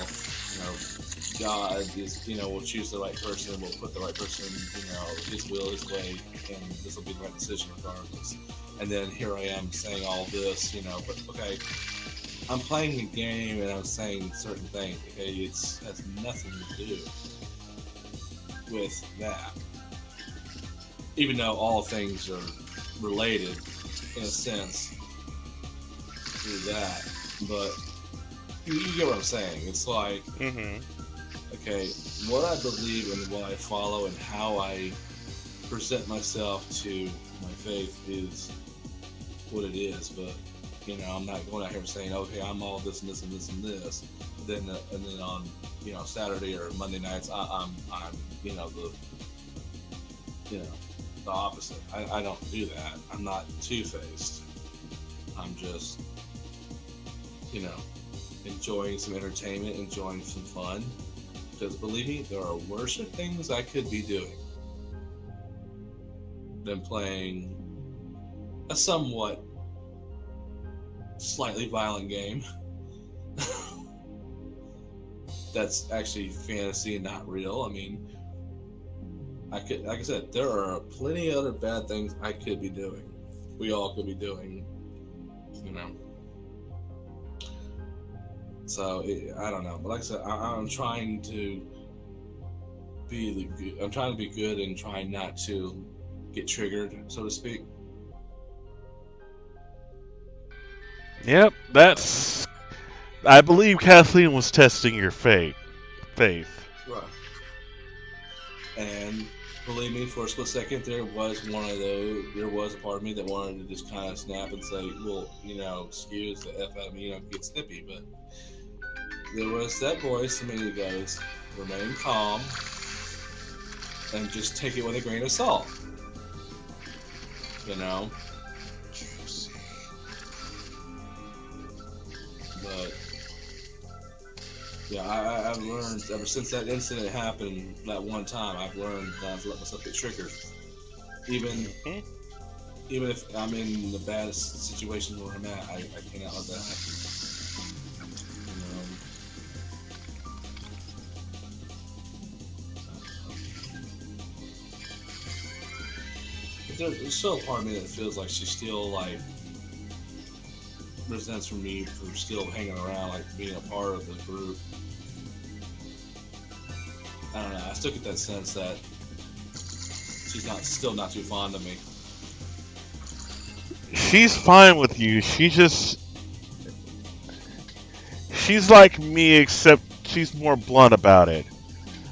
God is, will choose the right person, will put the right person, His will, His way, and this will be the right decision regardless. And then here I am saying all this, but okay, I'm playing the game and I'm saying certain things. Okay, it has nothing to do with that. Even though all things are related in a sense through that, but you get what I'm saying. It's like, okay, what I believe and what I follow and how I present myself to my faith is what it is. But I'm not going out here saying, okay, I'm all this and this and this and this. And then on Saturday or Monday nights, I'm the opposite. I don't do that. I'm not two-faced. I'm just enjoying some entertainment, enjoying some fun. Because believe me, there are worse things I could be doing than playing a somewhat slightly violent game that's actually fantasy and not real. I mean, like I said, there are plenty of other bad things I could be doing. We all could be doing, So I don't know, but like I said, I'm trying to be I'm trying to be good and trying not to get triggered, so to speak. Yep, I believe Kathleen was testing your faith. Right. And believe me, for a split second, there was a part of me that wanted to just kind of snap and say, well, excuse the F out of me, get snippy, but there was that voice in me that goes, remain calm and just take it with a grain of salt. But Yeah, I've learned ever since that incident happened that one time. I've learned not to let myself get triggered, even if I'm in the baddest situation where I'm at. I cannot let that happen. But there's still a part of me that feels like she still like resents from me for still hanging around, like being a part of the group. I don't know. I still get that sense that she's still not too fond of me. She's fine with you. She's like me, except she's more blunt about it.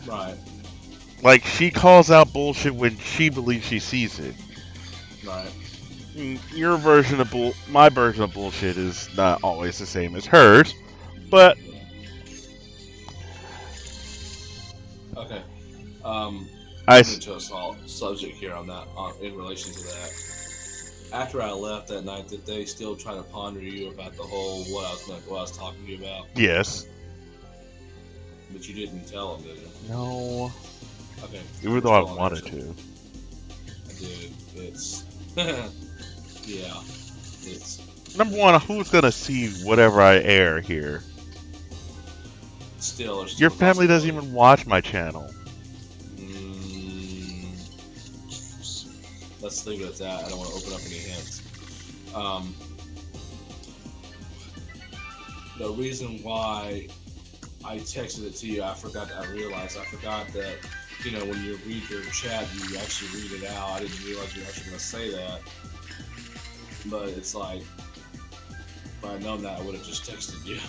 Right. Like, she calls out bullshit when she believes she sees it. Right. My version of bullshit is not always the same as hers, but Okay. I Into a subject here on that, in relation to that. After I left that night, did they still try to ponder you about the whole what I was talking to you about? yes. But you didn't tell them, did you? No. Okay. Even though I wanted to. I did. It's yeah. It's Number one, who's gonna see whatever I air here? still Your family doesn't even watch my channel. Let's leave it at that. I don't want to open up any hints. The reason why I texted it to you, I realized I forgot that, when you read your chat, you actually read it out. I didn't realize you were actually going to say that. But it's like, if I'd known that, I would have just texted you.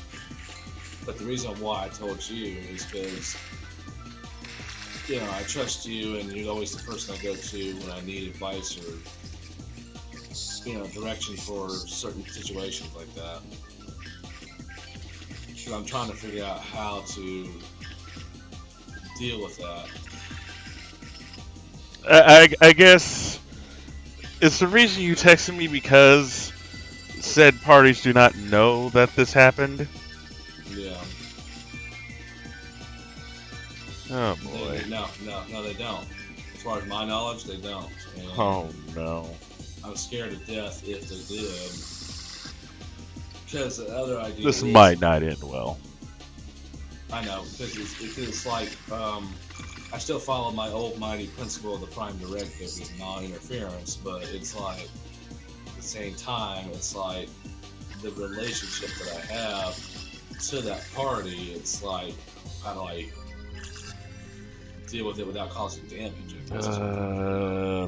But the reason why I told you is because, I trust you, and you're always the person I go to when I need advice or, direction for certain situations like that. Because I'm trying to figure out how to deal with that. I guess it's the reason you texted me because said parties do not know that this happened. Yeah. Oh boy. No, they don't. As far as my knowledge, they don't. And Oh no. I'm scared to death if they did. Because the other idea This might not end well. I know, because it's like, I still follow my old mighty principle of the prime directive of non-interference, but it's like, at the same time, it's like, the relationship that I have to that party, it's like, how do I deal with it without causing damage?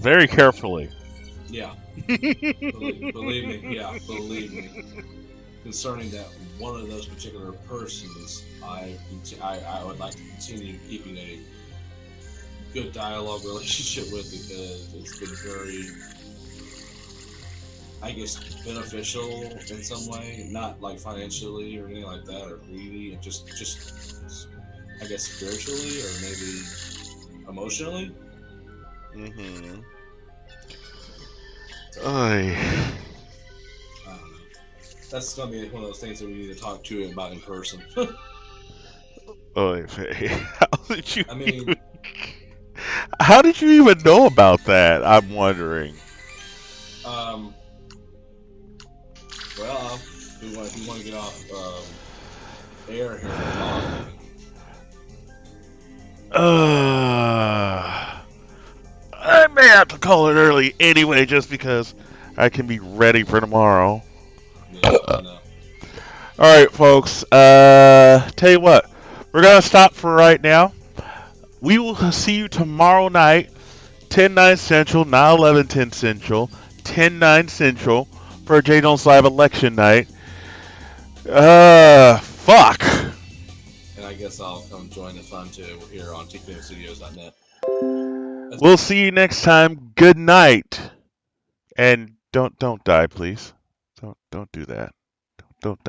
Very carefully. Yeah. Believe me. Concerning that one of those particular persons, I would like to continue keeping a good dialogue relationship with, because it's been very, I guess, beneficial in some way, not like financially or anything like that, or greedy, and just I guess spiritually or maybe emotionally. Mm-hmm. So, Oy. I don't know. That's gonna be one of those things that we need to talk to you about in person. Oy. How did you even know about that? I'm wondering. Well, if you want to get off air here and talk. I may have to call it early anyway, just because I can be ready for tomorrow. Yeah, I know. All right, folks. Tell you what, we're gonna stop for right now. We will see you tomorrow night, 10/9 Central, 9/11/10 Central, 10/9 Central for J Jones Live election night. Fuck. And I guess I'll come join the fun too here on TKMstudios.net. We'll see you next time. Good night, and don't die, please. Don't do that. Don't die.